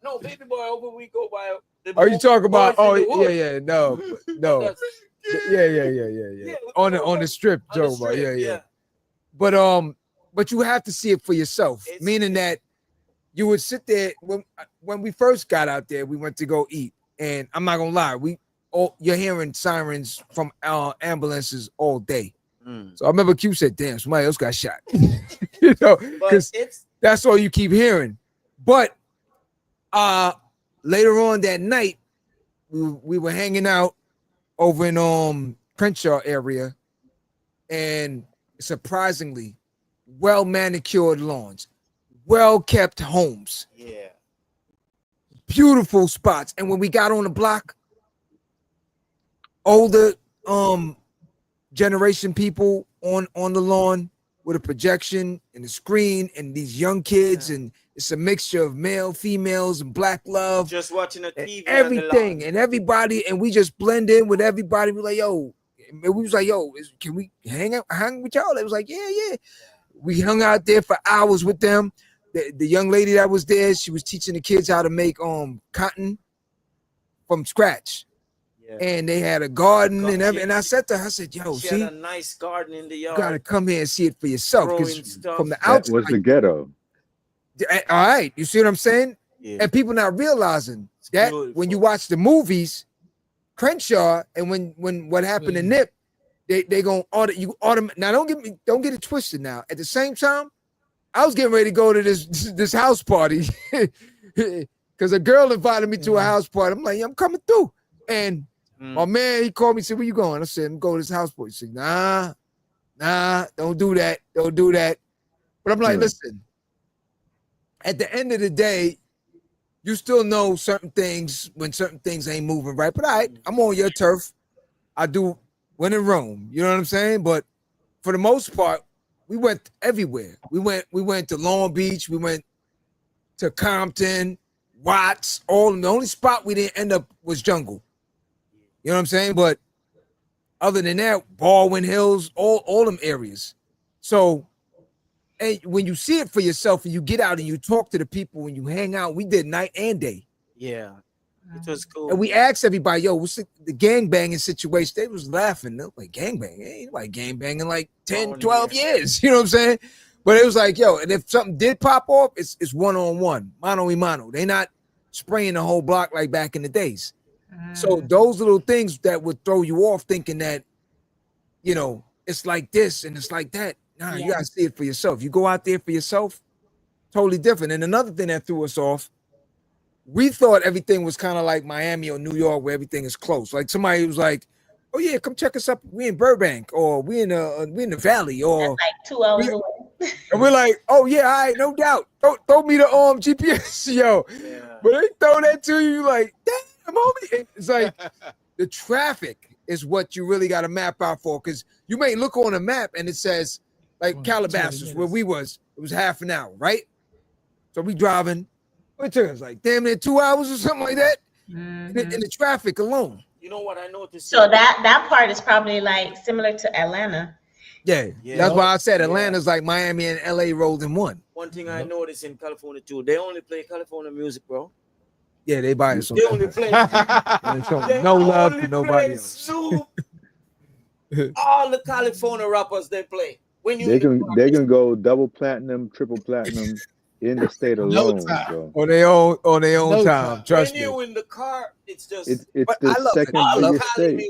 No, baby boy. Over we go by. Are you talking about? Oh yeah. No. Yeah. On the strip, Joe. Yeah. But you have to see it for yourself. Meaning that you would sit there when we first got out there. We went to go eat, and I'm not gonna lie, you're hearing sirens from ambulances all day. So I remember Q said, "Damn, somebody else got shot." You know, because that's all you keep hearing. But later on that night, we were hanging out over in Crenshaw area, and surprisingly, well manicured lawns, well kept homes, beautiful spots. And when we got on the block, older generation people on the lawn with a projection and a screen, and these young kids, and it's a mixture of male, females, and black love. Just watching a TV, everything, and everybody, and we just blend in with everybody. We like, yo, we was like, yo, can we hang with y'all? They was like, yeah. We hung out there for hours with them. The young lady that was there, she was teaching the kids how to make cotton from scratch. And they had a garden and everything. And I said to her, I said, yo, she had a nice garden in the yard. You gotta come here and see it for yourself. Because from the outside, that was the ghetto. All right, you see what I'm saying? Yeah. And people not realizing that when you watch the movies, Crenshaw, and when what happened to Nip, they gonna order you. Now don't get it twisted. Now at the same time, I was getting ready to go to this house party because a girl invited me to a house party. I'm like, I'm coming through, and my man, he called me and said, where you going? I said, I'm going to this house party. He said, nah, don't do that. Don't do that. But I'm like, listen, at the end of the day, you still know certain things when certain things ain't moving right. But I'm on your turf. I do when in Rome. You know what I'm saying? But for the most part, we went everywhere. We went to Long Beach. We went to Compton, Watts. The only spot we didn't end up was Jungle. You know what I'm saying? But other than that, Baldwin Hills, all them areas. So, and when you see it for yourself and you get out and you talk to the people, when you hang out, we did night and day. Yeah, it was cool. And we asked everybody, yo, what's the gangbanging situation? They was laughing. They were like, gangbang? Ain't like gangbanging like 10, 12 years. You know what I'm saying? But it was like, yo, and if something did pop off, it's one-on-one, mano-y-mano. They not spraying the whole block like back in the days. So those little things that would throw you off thinking that, you know, it's like this and it's like that. Nah, you gotta see it for yourself. You go out there for yourself, totally different. And another thing that threw us off, we thought everything was kind of like Miami or New York where everything is close. Like somebody was like, oh yeah, come check us up. We in Burbank or we in the Valley or that's like 2 hours away. And we're like, oh yeah, all right, no doubt. Throw me the GPS, yo. Yeah. But they throw that to you like, damn, homie. It's like the traffic is what you really got to map out for, because you may look on a map and it says like Calabasas where we was, it was half an hour, right? So we driving, it took us like damn near 2 hours or something like that in the traffic alone. You know what I noticed? So that part is probably like similar to Atlanta. Yeah. That's why I said Atlanta's like Miami and LA rolled in one. One thing I noticed in California too, they only play California music, bro. Yeah, they buy it. They only play no love to nobody else. All the California rappers they play. When you they can go double platinum, triple platinum in the state alone, bro. On their own time. Trust me. When you're in the car, it's just it's the second biggest state.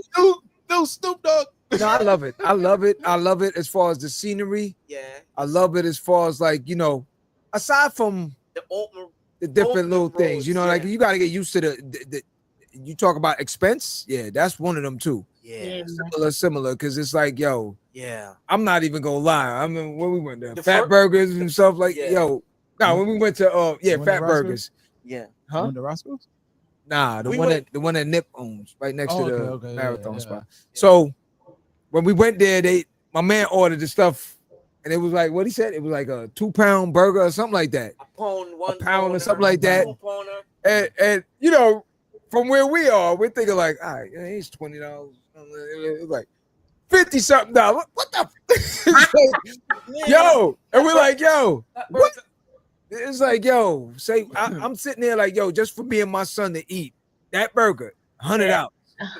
No Snoop Dogg. No, I love it. I love it as far as the scenery. Yeah. I love it as far as like, you know, aside from the different little things, you know, like you got to get used to the you talk about expense. Yeah, that's one of them too. Yeah. Similar. Cause it's like, yo, yeah, I'm not even gonna lie. I mean, when we went there, Fat Burgers and stuff like, yo, no, when we went to Fat Burgers. Yeah. Huh? The Roscoe's? Nah, the one that Nip owns right next to the marathon spot. Yeah. So when we went there, my man ordered the stuff, and it was like what he said. It was like a 2-pound burger or something like that. A pound or something like that. And you know, from where we are, we're thinking like, all right, it's $20. It's like $50-something. What the? Yo, and we're like, yo, what? It's like, yo, say I'm sitting there like, yo, just for me and my son to eat that burger, $100.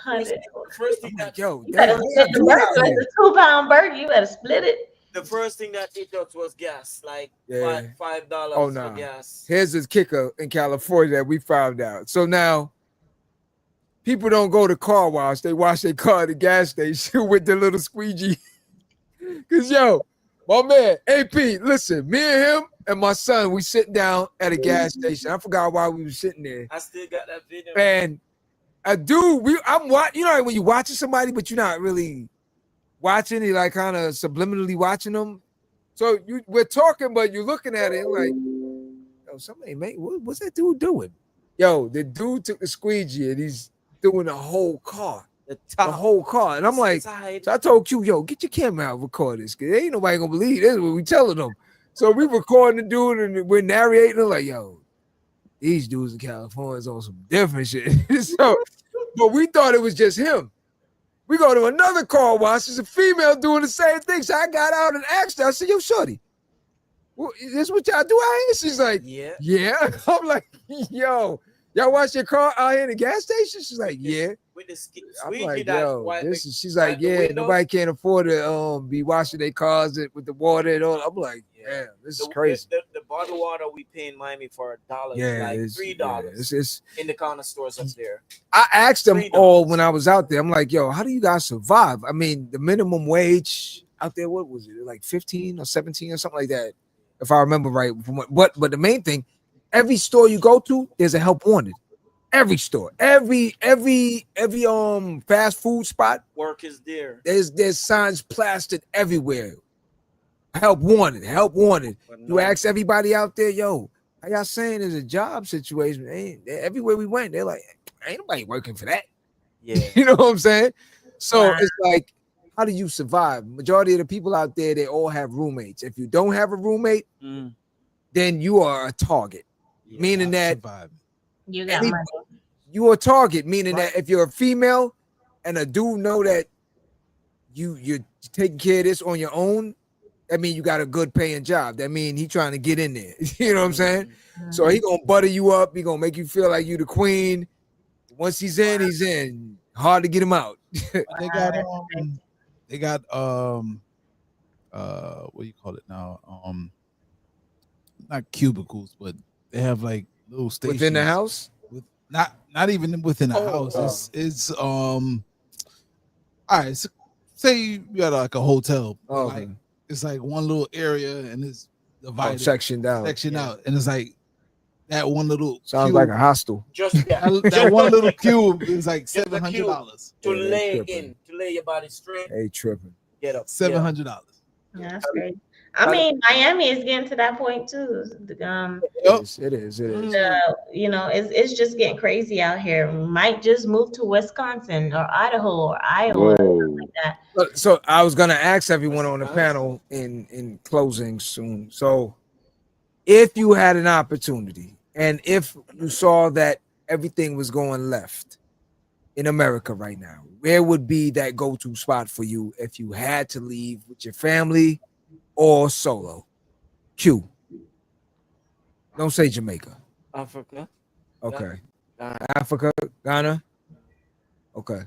$100. First thing that, yo, you better split the burger. It's a 2-pound burger. You better split it. The first thing that hit us was gas, like $5 for gas. Here's this kicker in California that we found out. So now people don't go to car wash; they wash their car at the gas station with the little squeegee. Cause yo, my man, AP, listen, me and him and my son, we sitting down at a gas station. I forgot why we were sitting there. I still got that video. And a dude, I'm watching. You know, when you're watching somebody, but you're not really watching. You like kind of subliminally watching them. So we're talking, but you're looking at it like, yo, somebody, man, what's that dude doing? Yo, the dude took the squeegee and he's doing the whole car. The whole car. And I'm like, so I told Q, yo, get your camera out, record this. Cause ain't nobody gonna believe this what we telling them. So we recording the dude and we're narrating. I'm like, yo, these dudes in California is on some different shit. So, but we thought it was just him. We go to another car wash. There's a female doing the same thing. So I got out and asked her, I said, yo, shorty, well, is this what y'all do out here? She's like, yeah. I'm like, yo, y'all wash your car out here in the gas station? She's like, yeah. With the I'm like, yo, she's like, yeah, nobody can't afford to be washing their cars with the water and all. I'm like, yeah, this is crazy. The bottled water we pay in Miami for $1, like $3 in the corner stores up there. I asked them all when I was out there. I'm like, yo, how do you guys survive? I mean, the minimum wage out there, what was it? Like 15 or 17 or something like that, if I remember right. But the main thing, every store you go to, there's a help wanted. Every store, every fast food spot, work is there. There's signs plastered everywhere. Help wanted, help wanted. You ask everybody out there, yo, how y'all saying there's a job situation? Everywhere we went, they're like, ain't nobody working for that. Yeah, you know what I'm saying? So it's like, how do you survive? Majority of the people out there, they all have roommates. If you don't have a roommate, then you are a target. Meaning that you got money. You are a target, meaning that if you're a female and a dude know that you're taking care of this on your own, that means you got a good paying job. That means he trying to get in there. You know what I'm saying? So he gonna butter you up. He gonna make you feel like you the queen. Once he's in, he's in. Hard to get him out. They got what do you call it now? Not cubicles, but they have like little stations within the house. Not even within the house. It's all right. So say you got like a hotel. Like, it's like one little area and it's divided, section out, and it's like that one little sounds like a hostel. Just that one little cube is like $700 to lay your body straight. Hey, tripping. Get up. $700. Yeah, that's great. I mean, Miami is getting to that point too. It is. You know, it's just getting crazy out here. Might just move to Wisconsin or Idaho or Iowa, or something like that. So I was gonna ask everyone on the panel in closing soon. So if you had an opportunity and if you saw that everything was going left in America right now, where would be that go-to spot for you if you had to leave with your family or solo? Q. Don't say Jamaica. Africa. Okay. Africa, Ghana. Okay.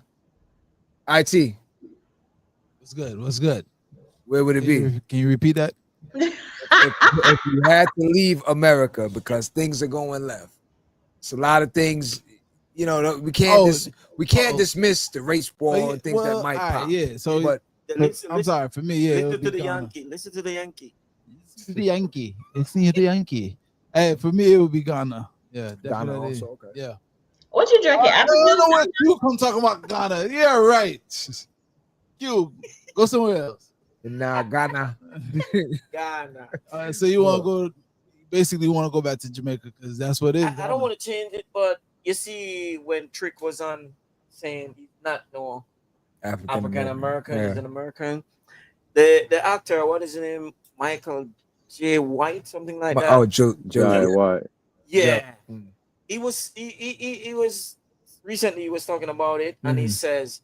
IT. What's good? Where would it be? Can you repeat that? if you had to leave America because things are going left, it's a lot of things. You know, we can't dismiss the race war and things that might pop. Yeah. So, but I'm sorry for me. Yeah. Listen to the Yankee. Listen to the Yankee. Listen to the Yankee. Hey, for me it would be Ghana. Yeah, definitely. Ghana also, okay. Yeah. What you drinking? I don't know what you come talking about Ghana. Yeah, right. You go somewhere else. Nah, Ghana. Ghana. All right, so you want to go? Basically, want to go back to Jamaica because that's what it is. I don't want to change it, but you see, when Trick was on saying he's not African American, he's an American. The actor, what is his name? Michael J. White, something like that. Oh, Joe White. Yeah. He was recently he was talking about it, and he says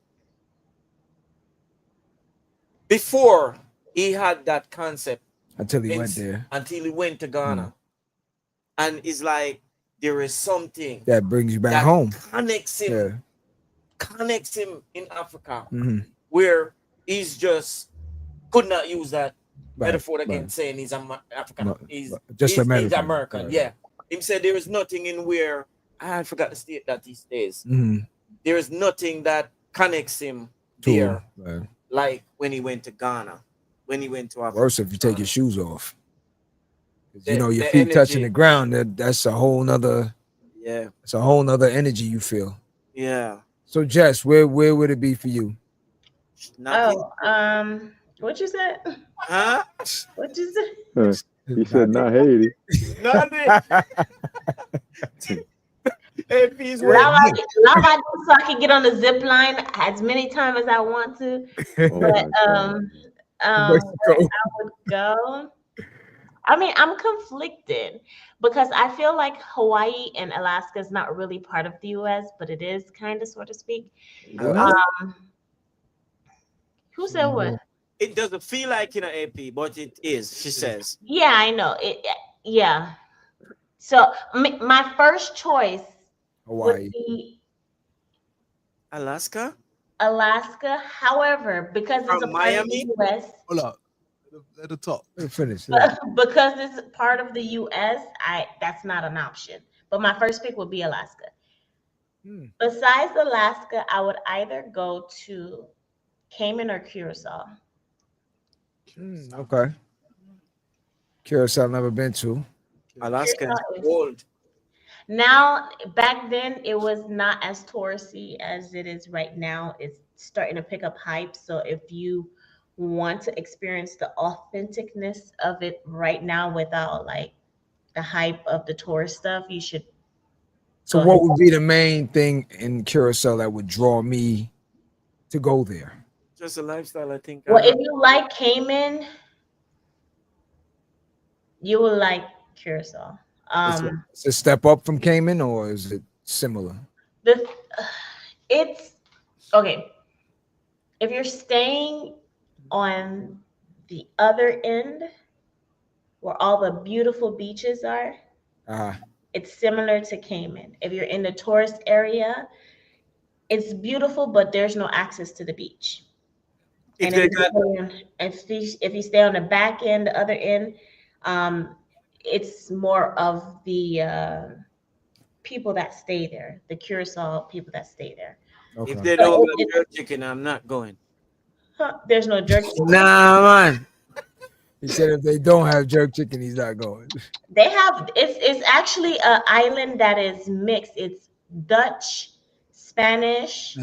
before he had that concept until he went there. Until he went to Ghana, and it's like there is something that brings you back home, connects him in Africa, where he's just could not use that metaphor again, saying he's African. He's American. Right. Yeah. Him said there is nothing in where I forgot the state that he stays. There is nothing that connects him there, like when he went to Ghana, when he went to Africa. Worse if you take your shoes off. You know, your feet energy. Touching the ground, that's a whole nother, it's a whole nother energy you feel. Yeah. So Jess, where would it be for you? What you said? Huh? What you said? He said not Haiti. Lava, so I can get on the zip line as many times as I want to. But where I would go. I mean, I'm conflicted because I feel like Hawaii and Alaska is not really part of the U.S., but it is kind of, so to speak. Who said what? It doesn't feel like in an AP, but it is, she says. Yeah, I know. Yeah. So my first choice Hawaii. would be Alaska. However, because it's a part of the U.S. Hold up. Let it talk. Finish. Because it's part of the U.S., that's not an option. But my first pick would be Alaska. Besides Alaska, I would either go to Cayman or Curacao. Okay. Curacao, never been to. Alaska is cold. Now, back then, it was not as touristy as it is right now. It's starting to pick up hype. So if you want to experience the authenticness of it right now without like the hype of the tourist stuff, you should. So what would be the main thing in Curacao that would draw me to go there? Just a lifestyle, I think. Well, if you like Cayman, you will like Curacao. It's a step up from Cayman, or is it similar? It's okay. If you're staying on the other end where all the beautiful beaches are, it's similar to Cayman. If you're in the tourist area, it's beautiful, but there's no access to the beach. And if you stay on the back end, the other end, it's more of the people that stay there, the Curacao people that stay there. Okay. If they don't have jerk chicken, I'm not going. There's no jerk chicken. Nah, man. He said if they don't have jerk chicken, he's not going. They have. It's actually an island that is mixed. It's Dutch, Spanish.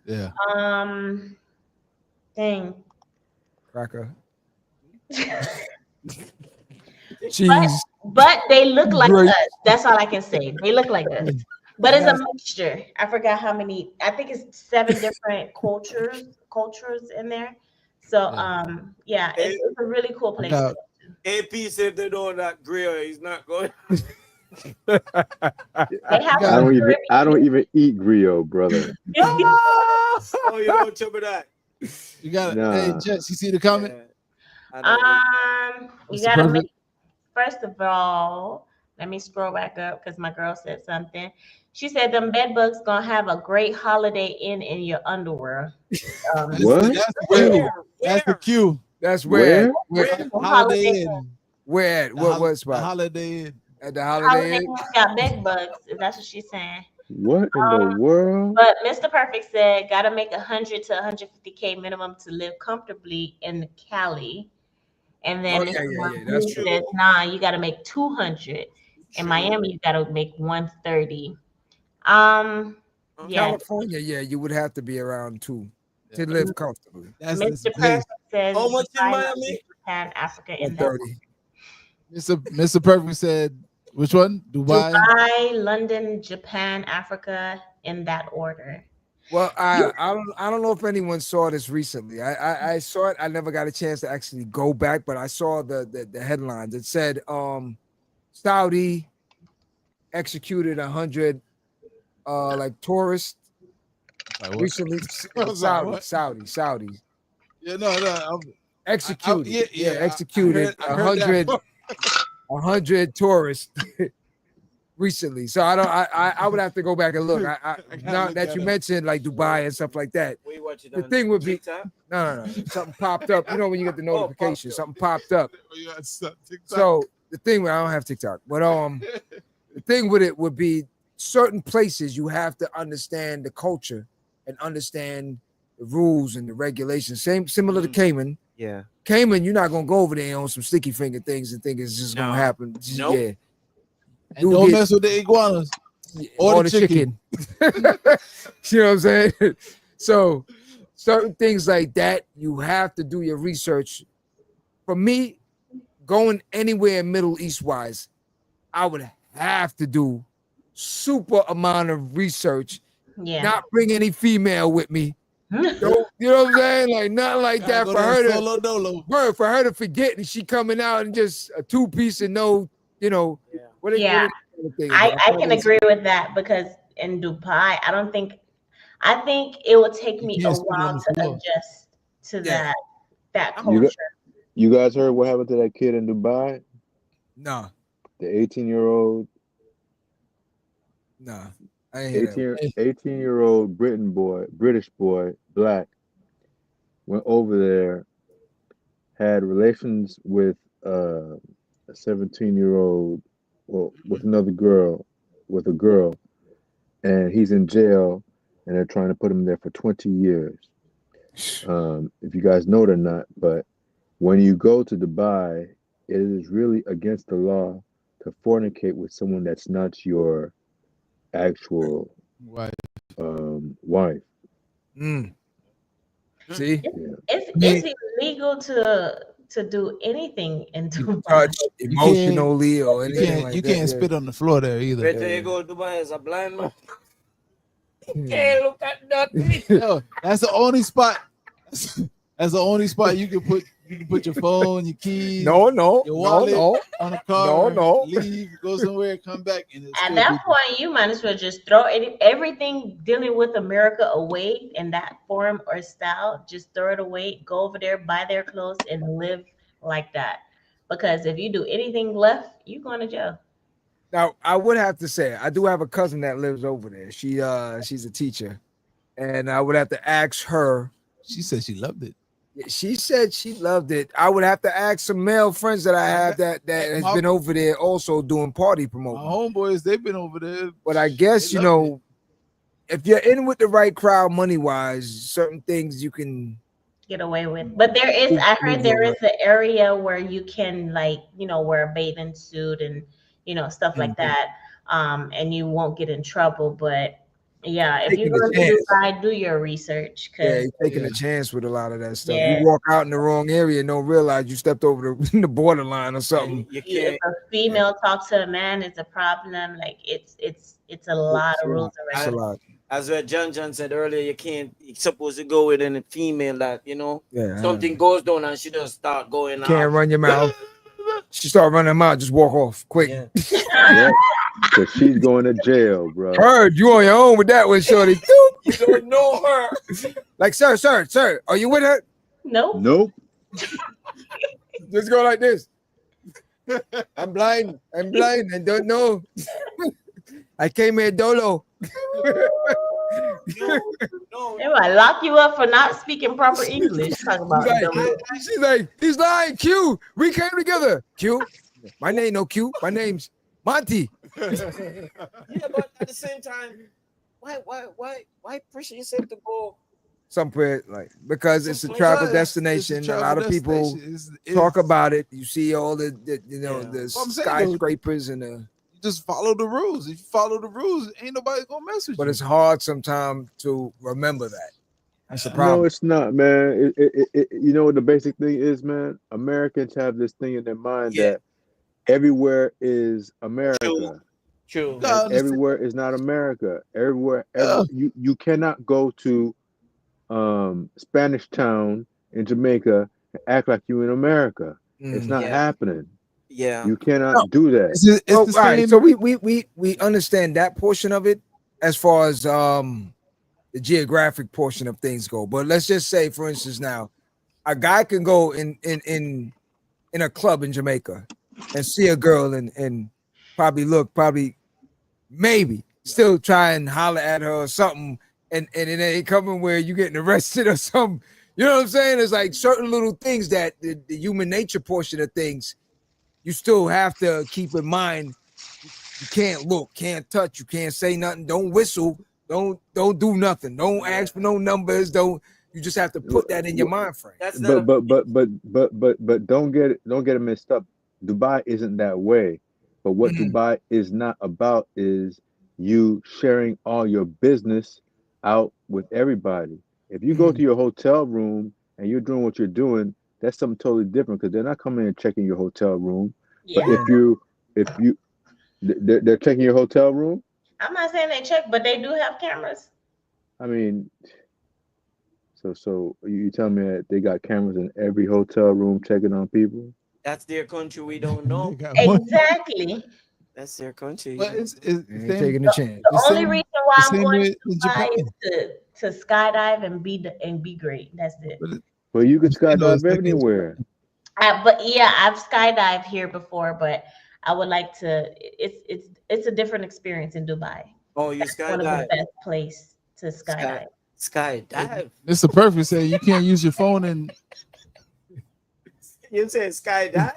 Yeah. Dang. Cracker. Cheese. But they look like us. That's all I can say. They look like us. But it's a mixture. I forgot how many. I think it's 7 different cultures in there. So it's a really cool place. AP said they don't that grill. He's not going. I don't even eat griot, brother. Oh, you don't chubby that. You got it. Hey, Jess, you see the comment? You gotta make. First of all, let me scroll back up because my girl said something. She said them bed bugs gonna have a great Holiday Inn in your underwear. What? That's the cue. That's where Holiday Inn. Where at? What spot? Holiday Inn. At the Holiday Inn. Got bed bugs. That's what she's saying. What in the world? But Mr. Perfect said, gotta make 100 to 150K minimum to live comfortably in Cali. And then that's true. says, nah, you gotta make 200. In Miami, you gotta make 130. California, you would have to be around 2 to live comfortably. That's Mr. Perfect says, how much in Miami? Japan, Africa, in 130. Mr. Perfect said, which one? Dubai, London, Japan, Africa, in that order. Well, I don't know if anyone saw this recently. I saw it. I never got a chance to actually go back, but I saw the headlines. It said Saudi executed 100 like tourists recently. Saudi. Yeah, no. executed. Executed 100 tourists recently. So I would have to go back and look. Now that you mentioned like Dubai and stuff like that, the thing would be no, something popped up. You know when you get the notification, something popped up. So the thing I don't have TikTok, but the thing with it would be certain places you have to understand the culture and understand the rules and the regulations. Similar to Cayman. Yeah. Cayman, you're not gonna go over there on some sticky finger things and think it's just gonna happen. Nope. Yeah. And don't mess with the iguanas or the chicken. You know what I'm saying? So certain things like that, you have to do your research. For me, going anywhere Middle East wise, I would have to do super amount of research. Yeah. Not bring any female with me. Don't, you know what I'm saying? Like nothing like that for her for her to forget and she coming out and just a 2-piece and no, you know. I can agree with that because in Dubai, I think it will take me a while to adjust to that culture. You guys heard what happened to that kid in Dubai? No. The 18-year-old. No. 18-year-old British boy, black, went over there, had relations with a 17-year-old, well, with another girl, and he's in jail, and they're trying to put him there for 20 years. If you guys know it or not, but when you go to Dubai, it is really against the law to fornicate with someone that's not your actual wife. See, it's illegal to do anything in Dubai. Touch emotionally or anything like that. You can't spit on the floor there either. Wait till you go to Dubai as a blind man. Can't look at nothing. Yo, that's the only spot. That's the only spot you can put your phone, your keys, your wallet on a car. Leave, go somewhere, come back. And at that point, you might as well just throw everything dealing with America away in that form or style. Just throw it away. Go over there, buy their clothes, and live like that. Because if you do anything left, you're going to jail. Now, I would have to say, I do have a cousin that lives over there. She's a teacher, and I would have to ask her. She said she loved it. She said she loved it. I would have to ask some male friends that I have that has been over there also doing party promoting. My homeboys, they've been over there. But I guess, you know, if you're in with the right crowd money-wise, certain things you can get away with. But I heard there is an area where you can, like, you know, wear a bathing suit and, you know, stuff like that. And you won't get in trouble. But yeah, if you're going to Dubai, do your research. Yeah, you're taking a chance with a lot of that stuff. You walk out in the wrong area and don't realize you stepped over the borderline or something. If a female talks to a man, it's a problem. Like it's a lot of rules around. As what John said earlier, you're supposed to go with a female that, you know, something goes down and she just start going out. Can't run your mouth. She start running her mouth, just walk off quick. Yeah. Cause she's going to jail, bro. Heard you on your own with that one, shorty. You don't know her. Like, sir, are you with her? Nope. Just go like this. I'm blind and don't know. I came here dolo. No. They might lock you up for not speaking proper English. Talk about she's like, he's lying. Q, we came together. Q, my name no Q. My name's Monty. Yeah, but at the same time, why pressure yourself to go somewhere, like, because it's a travel destination. A lot of people talk about it. You see all the the skyscrapers and the. Just follow the rules. If you follow the rules, ain't nobody gonna mess with you. But it's hard sometimes to remember that. That's the problem. No, it's not, man. You know what the basic thing is, man? Americans have this thing in their mind that everywhere is America. True. Everywhere is not America. Everywhere you cannot go to Spanish Town in Jamaica and act like you in America. It's not happening. Yeah, you cannot do that. It's all right. So we understand that portion of it as far as the geographic portion of things go. But let's just say, for instance, now a guy can go in a club in Jamaica and see a girl and probably maybe still try and holler at her or something, and it ain't coming where you getting arrested or something. You know what I'm saying? It's like certain little things that the human nature portion of things you still have to keep in mind. You can't look, can't touch, you can't say nothing, don't whistle, don't do nothing, don't ask for no numbers, don't. You just have to put that in your mind frame. But don't get it mixed up. Dubai isn't that way. But what Dubai is not about is you sharing all your business out with everybody. If you go to your hotel room and you're doing what you're doing, that's something totally different because they're not coming in and checking your hotel room. Yeah. But if they're checking your hotel room. I'm not saying they check, but they do have cameras. I mean, so you tell me that they got cameras in every hotel room checking on people? That's their country. We don't know. Exactly. That's their country. But it's taking a chance. The only reason why I'm going to Dubai is to skydive and be great. That's it. Well, you can skydive everywhere. But yeah, I've skydived here before, but I would like to. It's a different experience in Dubai. Oh, you skydive. One of the best place to skydive. Skydive. It's a perfect say you can't use your phone and. You said skydive?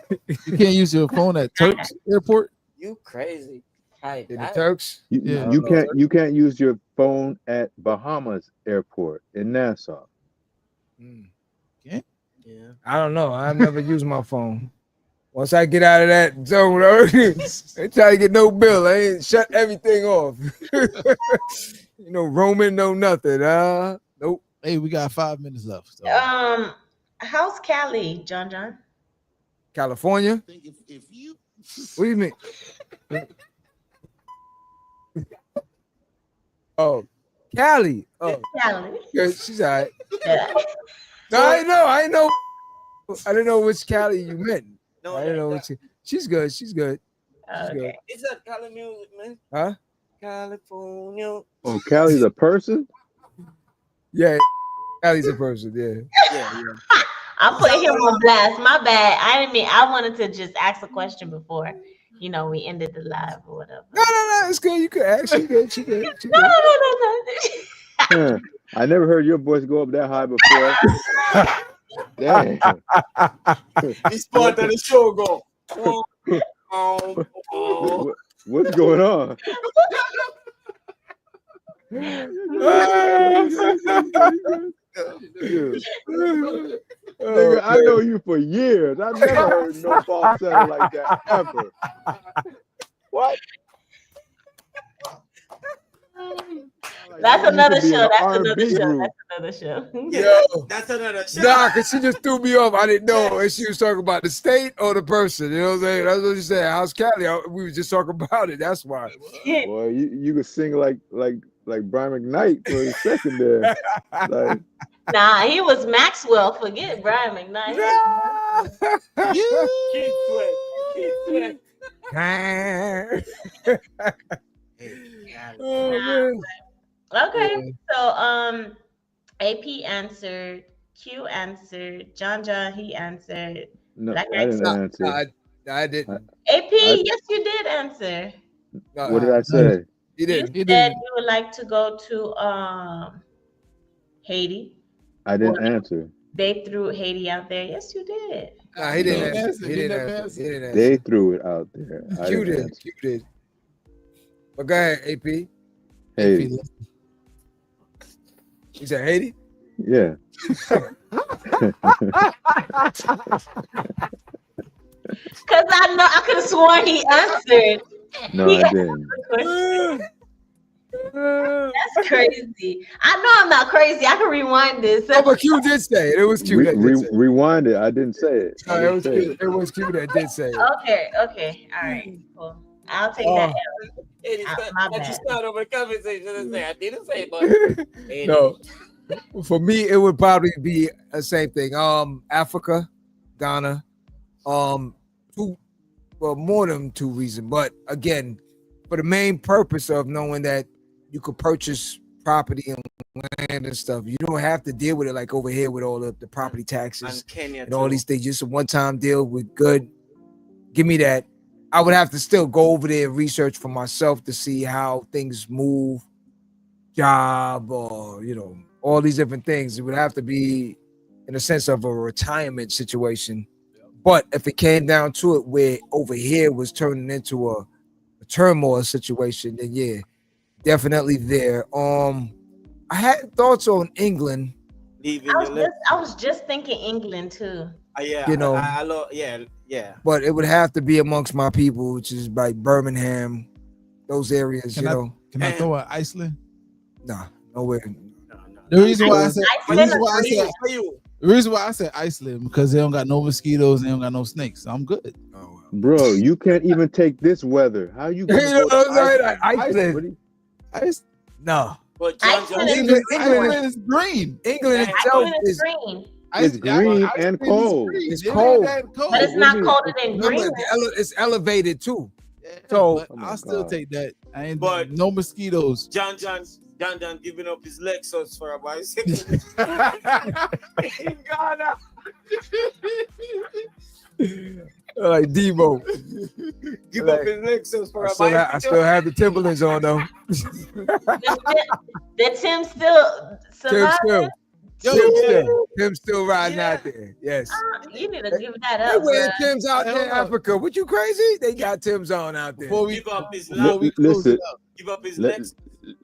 You can't use your phone at Turks Airport. You crazy? The Turks? You can't use your phone at Bahamas Airport in Nassau. Yeah. I don't know. I've never used my phone. Once I get out of that zone, I try to get no bill. I ain't shut everything off. Roaming, no nothing. Nope. Hey, we got 5 minutes left. So. How's Cali, John? California? If you... What do you mean? Oh, Cali. Oh, Cali. Yeah, she's all right. Yeah. No, I know. I didn't know which Cali you meant. No, I didn't know which. She's good. She's good. Okay. Is that Cali music, man? Huh? California. Oh, Cali's a person? Yeah, Cali's a person. Yeah. I'm putting him on blast. My bad. I wanted to just ask a question before, we ended the live or whatever. No. It's good. You could ask. She good. No. I never heard your voice go up that high before. Damn. He's part of the show. Go. What's going on? Nigga, I know you for years. I've never heard no falsetto like that ever. What? That's another show. Yeah, that's another show. Nah, because she just threw me off. I didn't know if she was talking about the state or the person. You know what I'm saying? That's what she said. How's Cali? We were just talking about it. That's why. Boy, you could sing like Brian McKnight for a second there. Nah, he was Maxwell. Forget Brian McKnight. Keith Sweat. Okay, so AP answered, Q answered, John, he answered. No, I didn't answer. I didn't. AP, yes, you did answer. What did I say? You did. You said you would like to go to Haiti. I didn't answer. They threw Haiti out there. Yes, you did. Nah, he didn't answer. He didn't answer. They threw it out there. You did. But go ahead, AP. Haiti. You said Haiti? Yeah. Because I could have sworn he answered. No, I didn't. That's crazy. I know I'm not crazy. I can rewind this. Oh, but Q did say it. It was Q that did say it. Rewind it. I didn't say it. No, it was Q that did say it. Okay. All right. Cool. I'll take that. My bad. You start over the conversation and say, I didn't say it, No. For me, it would probably be the same thing. Africa, Ghana, more than 2 reasons. But again, for the main purpose of knowing that you could purchase property and land and stuff. You don't have to deal with it like over here with all the property taxes And Kenya and all these things. Just a one-time deal with good. Give me that. I would have to still go over there and research for myself to see how things move, job, or all these different things. It would have to be in a sense of a retirement situation. But if it came down to it, where over here was turning into a turmoil situation, then yeah, definitely there. I had thoughts on England. I was just thinking England too. Yeah, I love, yeah. But it would have to be amongst my people, which is like Birmingham, those areas. Can I throw out Iceland? Nah, nowhere. The reason why I said Iceland because they don't got no mosquitoes, they don't got no snakes. So I'm good. Bro, you can't even take this weather. How you going to Iceland? No. But England is green. England itself is green. It's green and cold. It's cold. But it's not colder than green. It's elevated too. Yeah, so I'll still take that. I ain't but no mosquitoes. John giving up his Lexus for a bicycle in Ghana. Like Debo. Give up his Lexus for a bicycle. I still have the Timberlands on though. The Tim still surviving? Tim's still riding out there. Yes. You need to give that They up. wearing Tim's out there in Africa. What you crazy? They got Tim's on out there. Before we give up his Lex.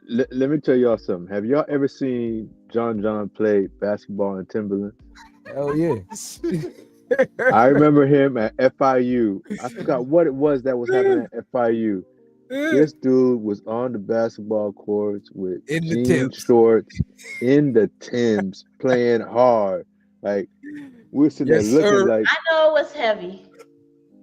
Let me tell y'all something. Have y'all ever seen John play basketball in Timberland? Hell yeah. I remember him at FIU. I forgot what it was that was happening at FIU. This dude was on the basketball courts with jean shorts in the Timbs, playing hard. Like we're sitting there looking like. I know it was heavy.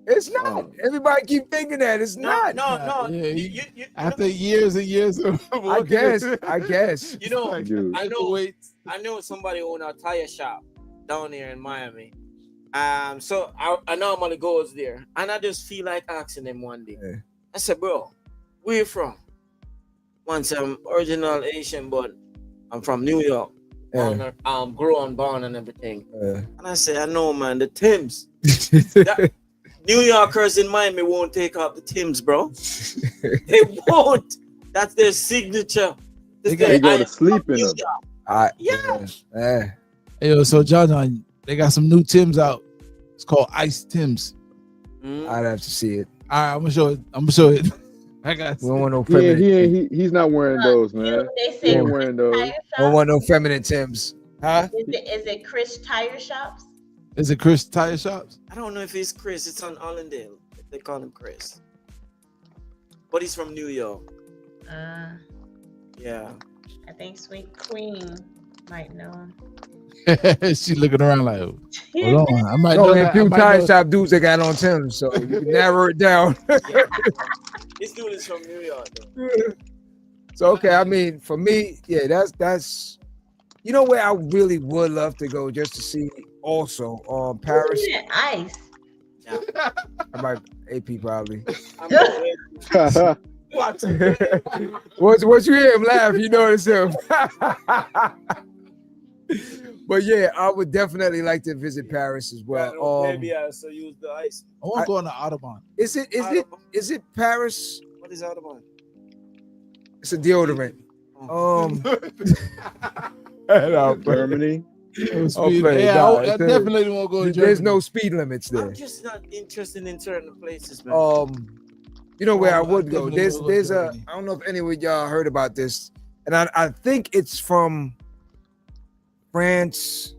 It's not. Everybody keep thinking that it's not. No. Yeah, you after years and years of I guess. You know, I know somebody own a tire shop down here in Miami. So I normally goes there, and I just feel like asking them one day. Yeah. I said, bro, where you from? Once I'm original Asian, but I'm from New York. Yeah. Grown, born, and everything. Yeah. And I said, I know, man, the Timbs. New Yorkers in Miami won't take off the Timbs, bro. They won't. That's their signature. They go to sleep in them. Yeah. Hey, so John, they got some new Timbs out. It's called Ice Timbs. I'd have to see it. All right, I'm gonna show it. I got. We don't want no feminine. He's not wearing those, man. He ain't wearing those. Don't want no feminine Timbs. Huh? Is it Chris Tire Shops? Is it Chris Tire Shops? I don't know if it's Chris. It's on Allendale. They call him Chris. But he's from New York. Yeah. I think Sweet Queen might know him. She looking around like, hold on. I might know a few tire shop dudes that got on Timbs, so you can narrow it down. This dude is from New York, though. So okay, I mean, for me, yeah, that's you know where I really would love to go just to see also Paris. Ice. Yeah. I might AP probably. What? Once you hear him laugh, you know it's him. But yeah, I would definitely like to visit Paris as well. Maybe I also use the ice. I want to go on the Audubon. Is it Paris? What is Audubon? It's a deodorant. Germany. I definitely won't go to Germany. There's no speed limits there. I'm just not interested in certain places, man. You know where I would go? There's I don't know if any of y'all heard about this, and I think it's from France.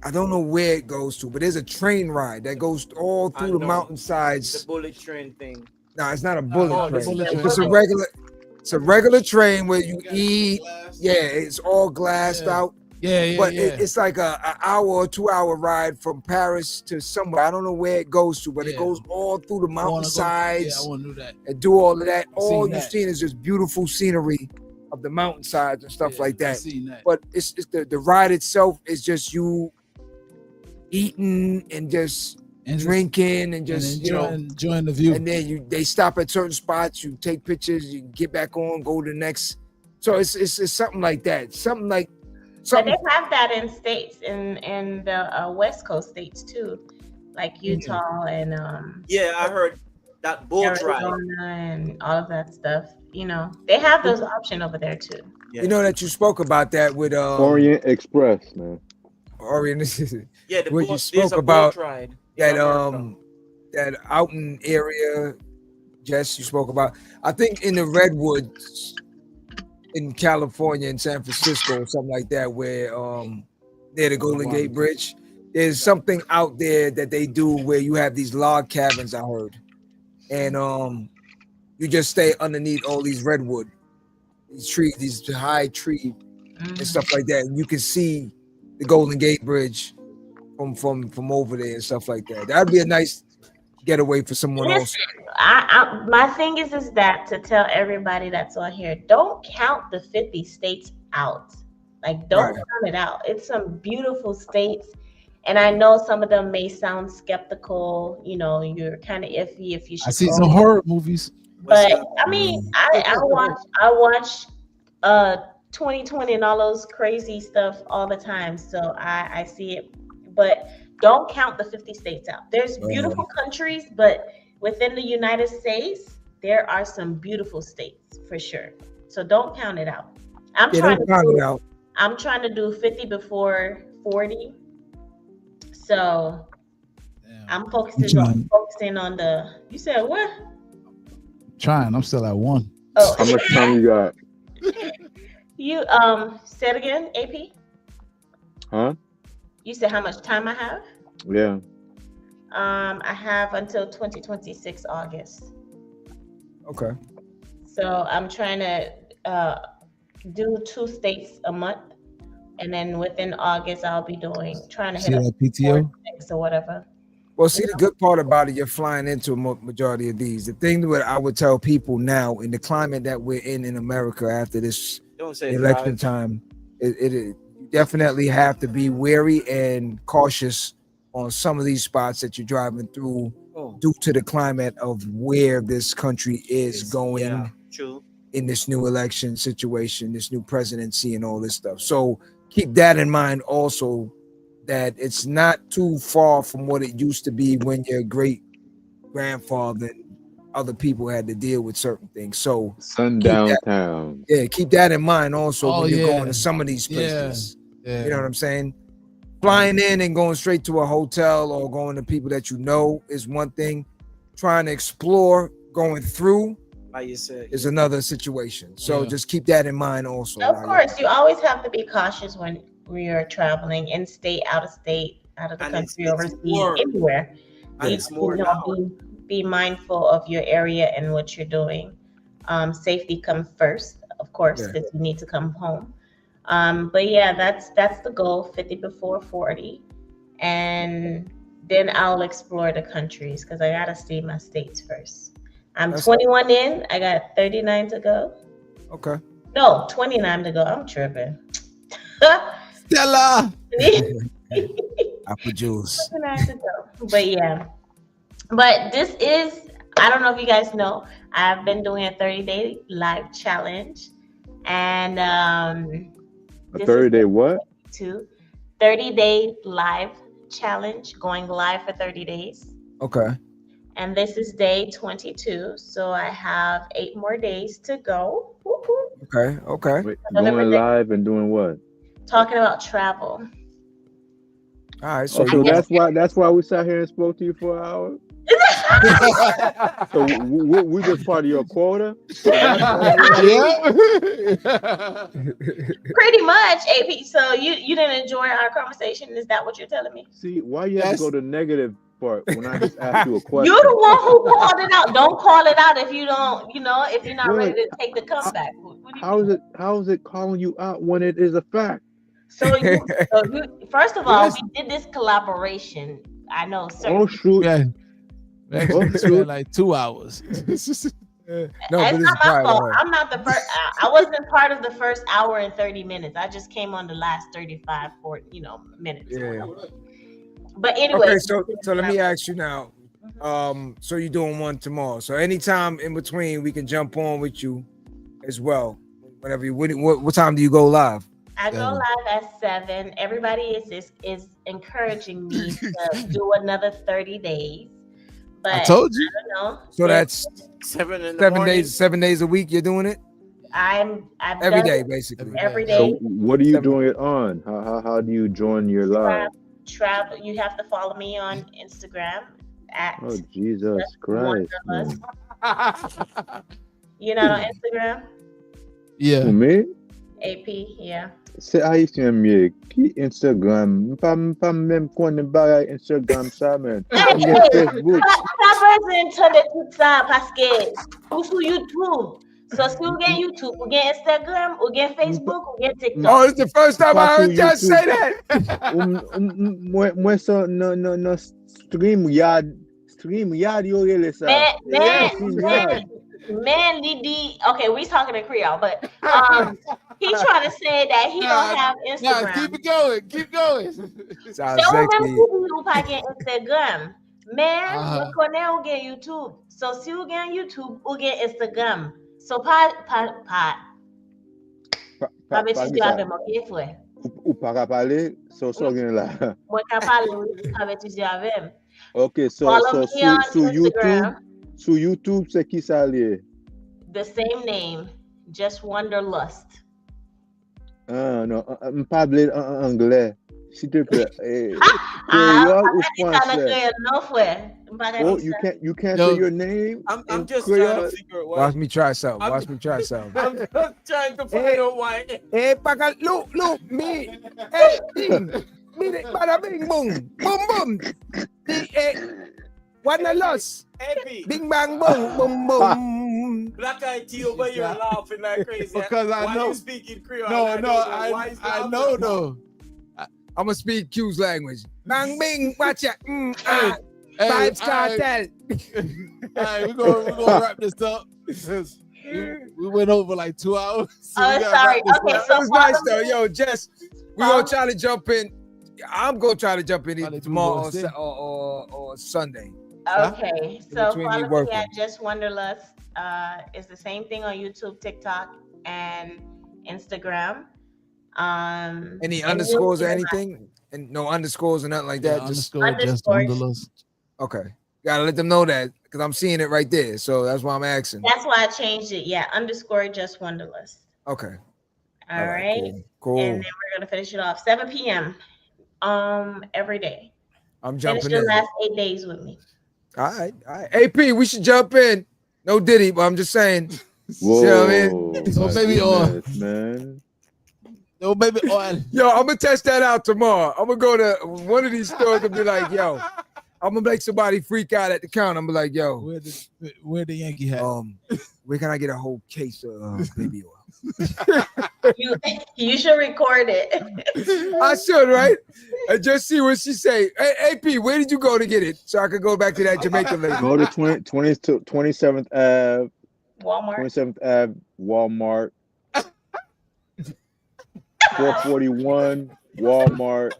I don't know where it goes to, but there's a train ride that goes all through the mountainsides. The bullet train thing. No, it's not a bullet train. It's a regular train where you eat. Yeah, it's all glassed out. Yeah. But it's like an hour or 2 hour ride from Paris to somewhere. I don't know where it goes to, but it goes all through the mountainsides. I want to do that. And do all of that. All you've seen is just beautiful scenery of the mountainsides and stuff like that. But it's the ride itself is just you eating and just drinking and just enjoying the view. And then they stop at certain spots. You take pictures. You get back on, go to the next So it's something like that. Something like But something. they have that in states in the West Coast states too, like Utah and Yeah, I heard that boat ride. Arizona and all of that stuff. You know, they have those options over there too. Yeah. You know that you spoke about that with Orient Express, man. Orient. Yeah, the what you boat, spoke there's a about boat ride that in America. that Outon area, Jess, you spoke about. I think in the Redwoods in California, in San Francisco, or something like that, where near the Golden Gate Bridge, there's something out there that they do where you have these log cabins, I heard, and you just stay underneath all these redwood, these trees, these high tree and stuff like that, and you can see the Golden Gate Bridge from over there and stuff like that. That'd be a nice getaway for someone else. My thing is that to tell everybody that's on here, don't count the 50 states out. Like, don't count it out. It's some beautiful states. And I know some of them may sound skeptical. You know, you're kind of iffy if you should. I see some horror movies. But I mean, I watch 2020 and all those crazy stuff all the time. So I see it. But don't count the 50 states out. There's beautiful countries, but within the United States, there are some beautiful states for sure. So don't count it out. I'm trying to do 50 before 40. So I'm focusing on the. You said what? Trying. I'm still at 1. Oh. How much time you got? You say it again, AP? Huh? You said how much time I have? Yeah. I have until 2026 August. Okay. So I'm trying to do 2 states a month, and then within August I'll be trying to hit up PTO or whatever. Well, see, the good part about it, you're flying into a majority of these. The thing that I would tell people now in the climate that we're in America after this election time, it definitely have to be wary and cautious on some of these spots that you're driving through due to the climate of where this country is going in this new election situation, this new presidency and all this stuff. So keep that in mind also, that it's not too far from what it used to be when your great grandfather and other people had to deal with certain things. So sundown town. Yeah, keep that in mind also when you're going to some of these places. You know what I'm saying? Flying in and going straight to a hotel or going to people that you know is one thing. Trying to explore, going through, like you said, is another situation. So just keep that in mind also. Of course, you always have to be cautious when we are traveling in state, out of the country, overseas, anywhere. Be mindful of your area and what you're doing. Safety comes first, of course, because you need to come home. But yeah, that's the goal, 50 before 40. And then I'll explore the countries because I gotta see my states first. I'm 21 in, I got 39 to go. Okay. No, 29 to go. I'm tripping. Stella. Apple juice. 29 to go. But yeah. But this is, I don't know if you guys know, I've been doing a 30-day live challenge. And a 30-day what? 30-day live challenge, going live for 30 days. Okay. And this is day 22. So I have 8 more days to go. Woo-hoo. Okay. Wait, going live and doing what? Talking about travel. All right. So, that's why we sat here and spoke to you for an hour. So we just part of your quota. Pretty much, AP. So you didn't enjoy our conversation? Is that what you're telling me? See, why you have to go to negative part when I just asked you a question? You're the one who called it out. Don't call it out if you don't. If you're not ready to take the comeback. How is it calling you out when it is a fact? So you first of all, we did this collaboration. I know. Oh shoot! Yeah. Like 2 hours. No, it's not my fault. I'm not the first. I wasn't part of the first hour and 30 minutes. I just came on the last 35, 40, minutes. Yeah. But anyway. Okay, so let me ask you now. So you're doing one tomorrow. So anytime in between, we can jump on with you as well Whenever you what time do you go live? I go live at 7. Everybody is encouraging me to do another 30 days. But I told you. I don't know. So that's 7 days. 7 days a week. You're doing it. I've every done day, it basically. every day. So what are you doing it on? How do you join your live? Travel. You have to follow me on Instagram at. Oh Jesus Christ! You're not on Instagram? Yeah. For me? AP, yeah. C'est haïtien mieux qui Instagram. Pas même connaît pas Instagram ça man. Facebook. Ça représente tout ça parce que ou sur YouTube. So si vous gagnez YouTube, vous gagnez Instagram, vous gagnez Facebook, vous gagnez TikTok. Oh, it's the first time I heard Josh say that. Moi ça no stream yard yo relé ça. Man, Didi. Okay, we talking in Creole, but he trying to say that he don't have Instagram. Nah, keep going. Sounds So sexy. you pas get Instagram. Man, we connaît ou get YouTube. So si vous get YouTube, ou get Instagram. So pas si tu avais manqué frère. Ou pas parler, so gen là. Moi ka parler avec tu avec. Okay, so sur YouTube, c'est qui ça lié? The same name, just Wanderlust. Non, pas parler en anglais. S'il te plaît. Créole ou français? Oh, you can't say your name. I'm just Creole? trying to figure out why. Watch me try something. I'm just trying to find out why. Hey, Paka, look, me. Hey, me, bada bing, boom, boom. Wanderlust. Heavy. Bing bang boom boom. Black Eyed Tea over here laughing like crazy. Because I know. You speaking Creole? I know though. I'm gonna speak Q's language. Bang bing, watch it. Vibes Cartel. All right, we're gonna wrap this up. We went over like 2 hours. So sorry. Okay, so it was nice though. Yo, Jess, we gonna try to jump in. I'm gonna try to jump in either tomorrow or Sunday. Okay, so follow me at Just Wanderlust. It's the same thing on YouTube, TikTok, and Instagram. Any underscores or anything? And no underscores or nothing like that. Just underscores. Okay, gotta let them know that because I'm seeing it right there. So that's why I'm asking. That's why I changed it. Yeah, underscore Just Wanderlust. Okay. All right. Cool. And then we're gonna finish it off 7 p.m. Every day. I'm jumping Finish in. the last 8 days with me. All right. AP, we should jump in. No Diddy, but I'm just saying. Whoa, you know what I mean? So baby oil, man. No baby oil. Yo, I'm gonna test that out tomorrow. I'm gonna go to one of these stores and be like, yo, I'm gonna make somebody freak out at the counter. I'm gonna be like, yo, where the Yankee hat? Where can I get a whole case of baby oil? You should record it. I should, right? And just see what she say. Hey, AP, where did you go to get it? So I could go back to that Jamaica lady. Go to 27th Ave. Walmart. 27th Ave, Walmart. 441, Walmart.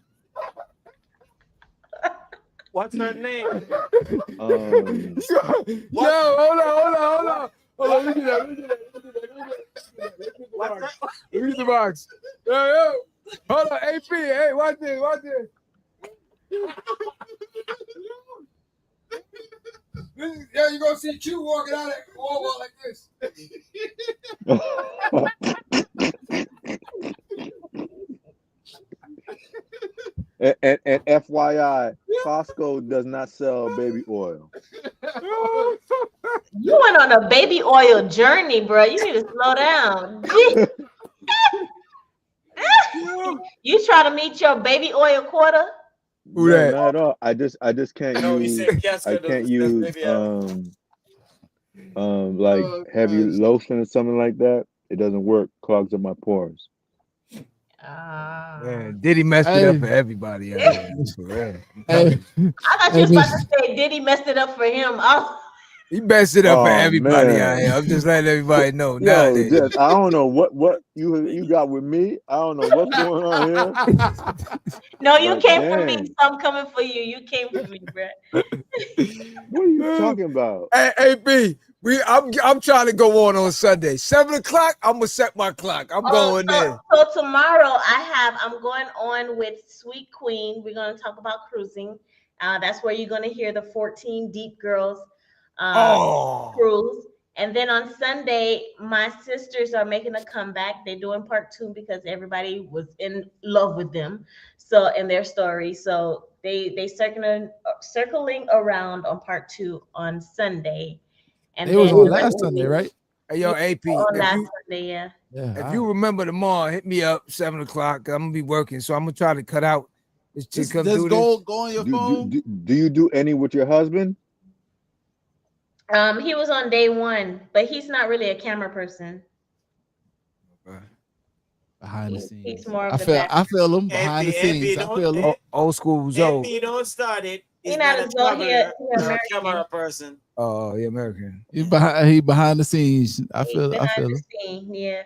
What's her name? Yo, hold on. Look at that. Look at the box. Yo. Hold on, AP. Hey, watch this. Yo, you gonna see Q walking out at Walmart like this. And FYI, Costco does not sell baby oil. You went on a baby oil journey, bro. You need to slow down. You try to meet your baby oil quota? Who that? Not at all. I just can't use. I can't use like heavy lotion or something like that. It doesn't work. Clogs up my pores. Man, Diddy messed it up for everybody. I thought you was about to say Diddy messed it up for him. He messed it up for everybody out here. I'm just letting everybody know. Yo, Jess, I don't know what you got with me. I don't know what's going on here. No, you came for me. So I'm coming for you. You came for me, bro. What are you talking about? Hey, AP, I'm trying to go on Sunday. 7 o'clock. I'm gonna set my clock. I'm going there. So tomorrow I'm going on with Sweet Queen. We're gonna talk about cruising. That's where you're gonna hear the 14 Deep Girls cruise. And then on Sunday, my sisters are making a comeback. They're doing part 2 because everybody was in love with them. So in their story, so they circling around on part 2 on Sunday. And it was on last Sunday, right? Hey, yo, AP. On last Sunday, yeah. If you remember tomorrow, hit me up 7 o'clock. I'm gonna be working, so I'm gonna try to cut out. Just go on your phone. Do you do any with your husband? He was on day 1, but he's not really a camera person. Behind the scenes, he's more of I feel him behind the scenes. I feel him. Old school Joe. He don't start it. He's not a camera person. Oh, he American. He behind the scenes. I feel him. Yeah.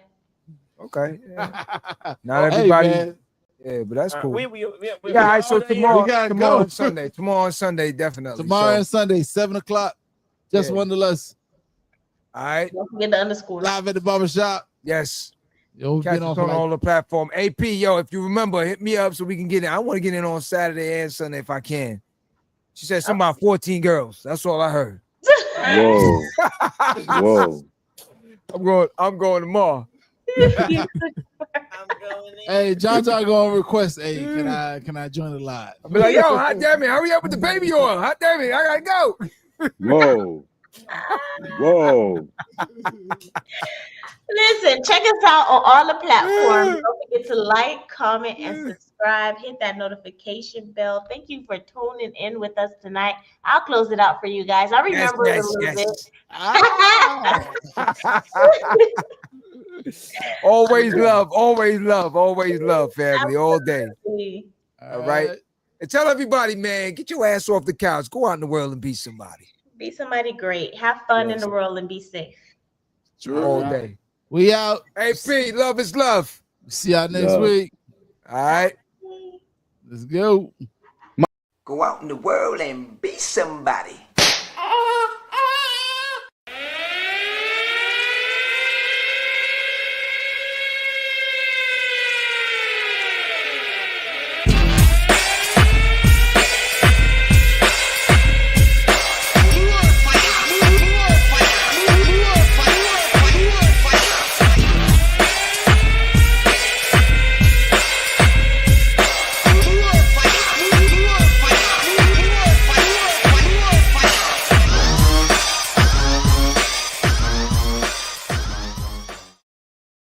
Okay. Yeah. Not everybody. Hey, yeah, but that's cool. Yeah, so tomorrow on Sunday. Tomorrow on Sunday, definitely. Tomorrow and Sunday, 7 o'clock. Just Wonderlust. All right. Don't forget the underscore. Live at the barbershop. Yes. Yo, catch us on all the platform. AP, yo, if you remember, hit me up so we can get in. I want to get in on Saturday and Sunday if I can. She said something about 14 girls. That's all I heard. Whoa. Whoa. I'm going tomorrow. Hey, John going to request. Hey, can I join the live? I'll be like, yo, hot damn it, hurry up with the baby oil. Hot damn it, I gotta go. Whoa. Whoa. Listen, check us out on all the platforms. Don't forget to like, comment, and subscribe. Hit that notification bell. Thank you for tuning in with us tonight. I'll close it out for you guys. I remember it a little bit. Always love, family, all day. All right. And tell everybody, man, get your ass off the couch. Go out in the world and be somebody. Be somebody great. Have fun in the world and be safe. True. All day. We out. AP, love is love. See y'all next week. All right. Let's go. Go out in the world and be somebody.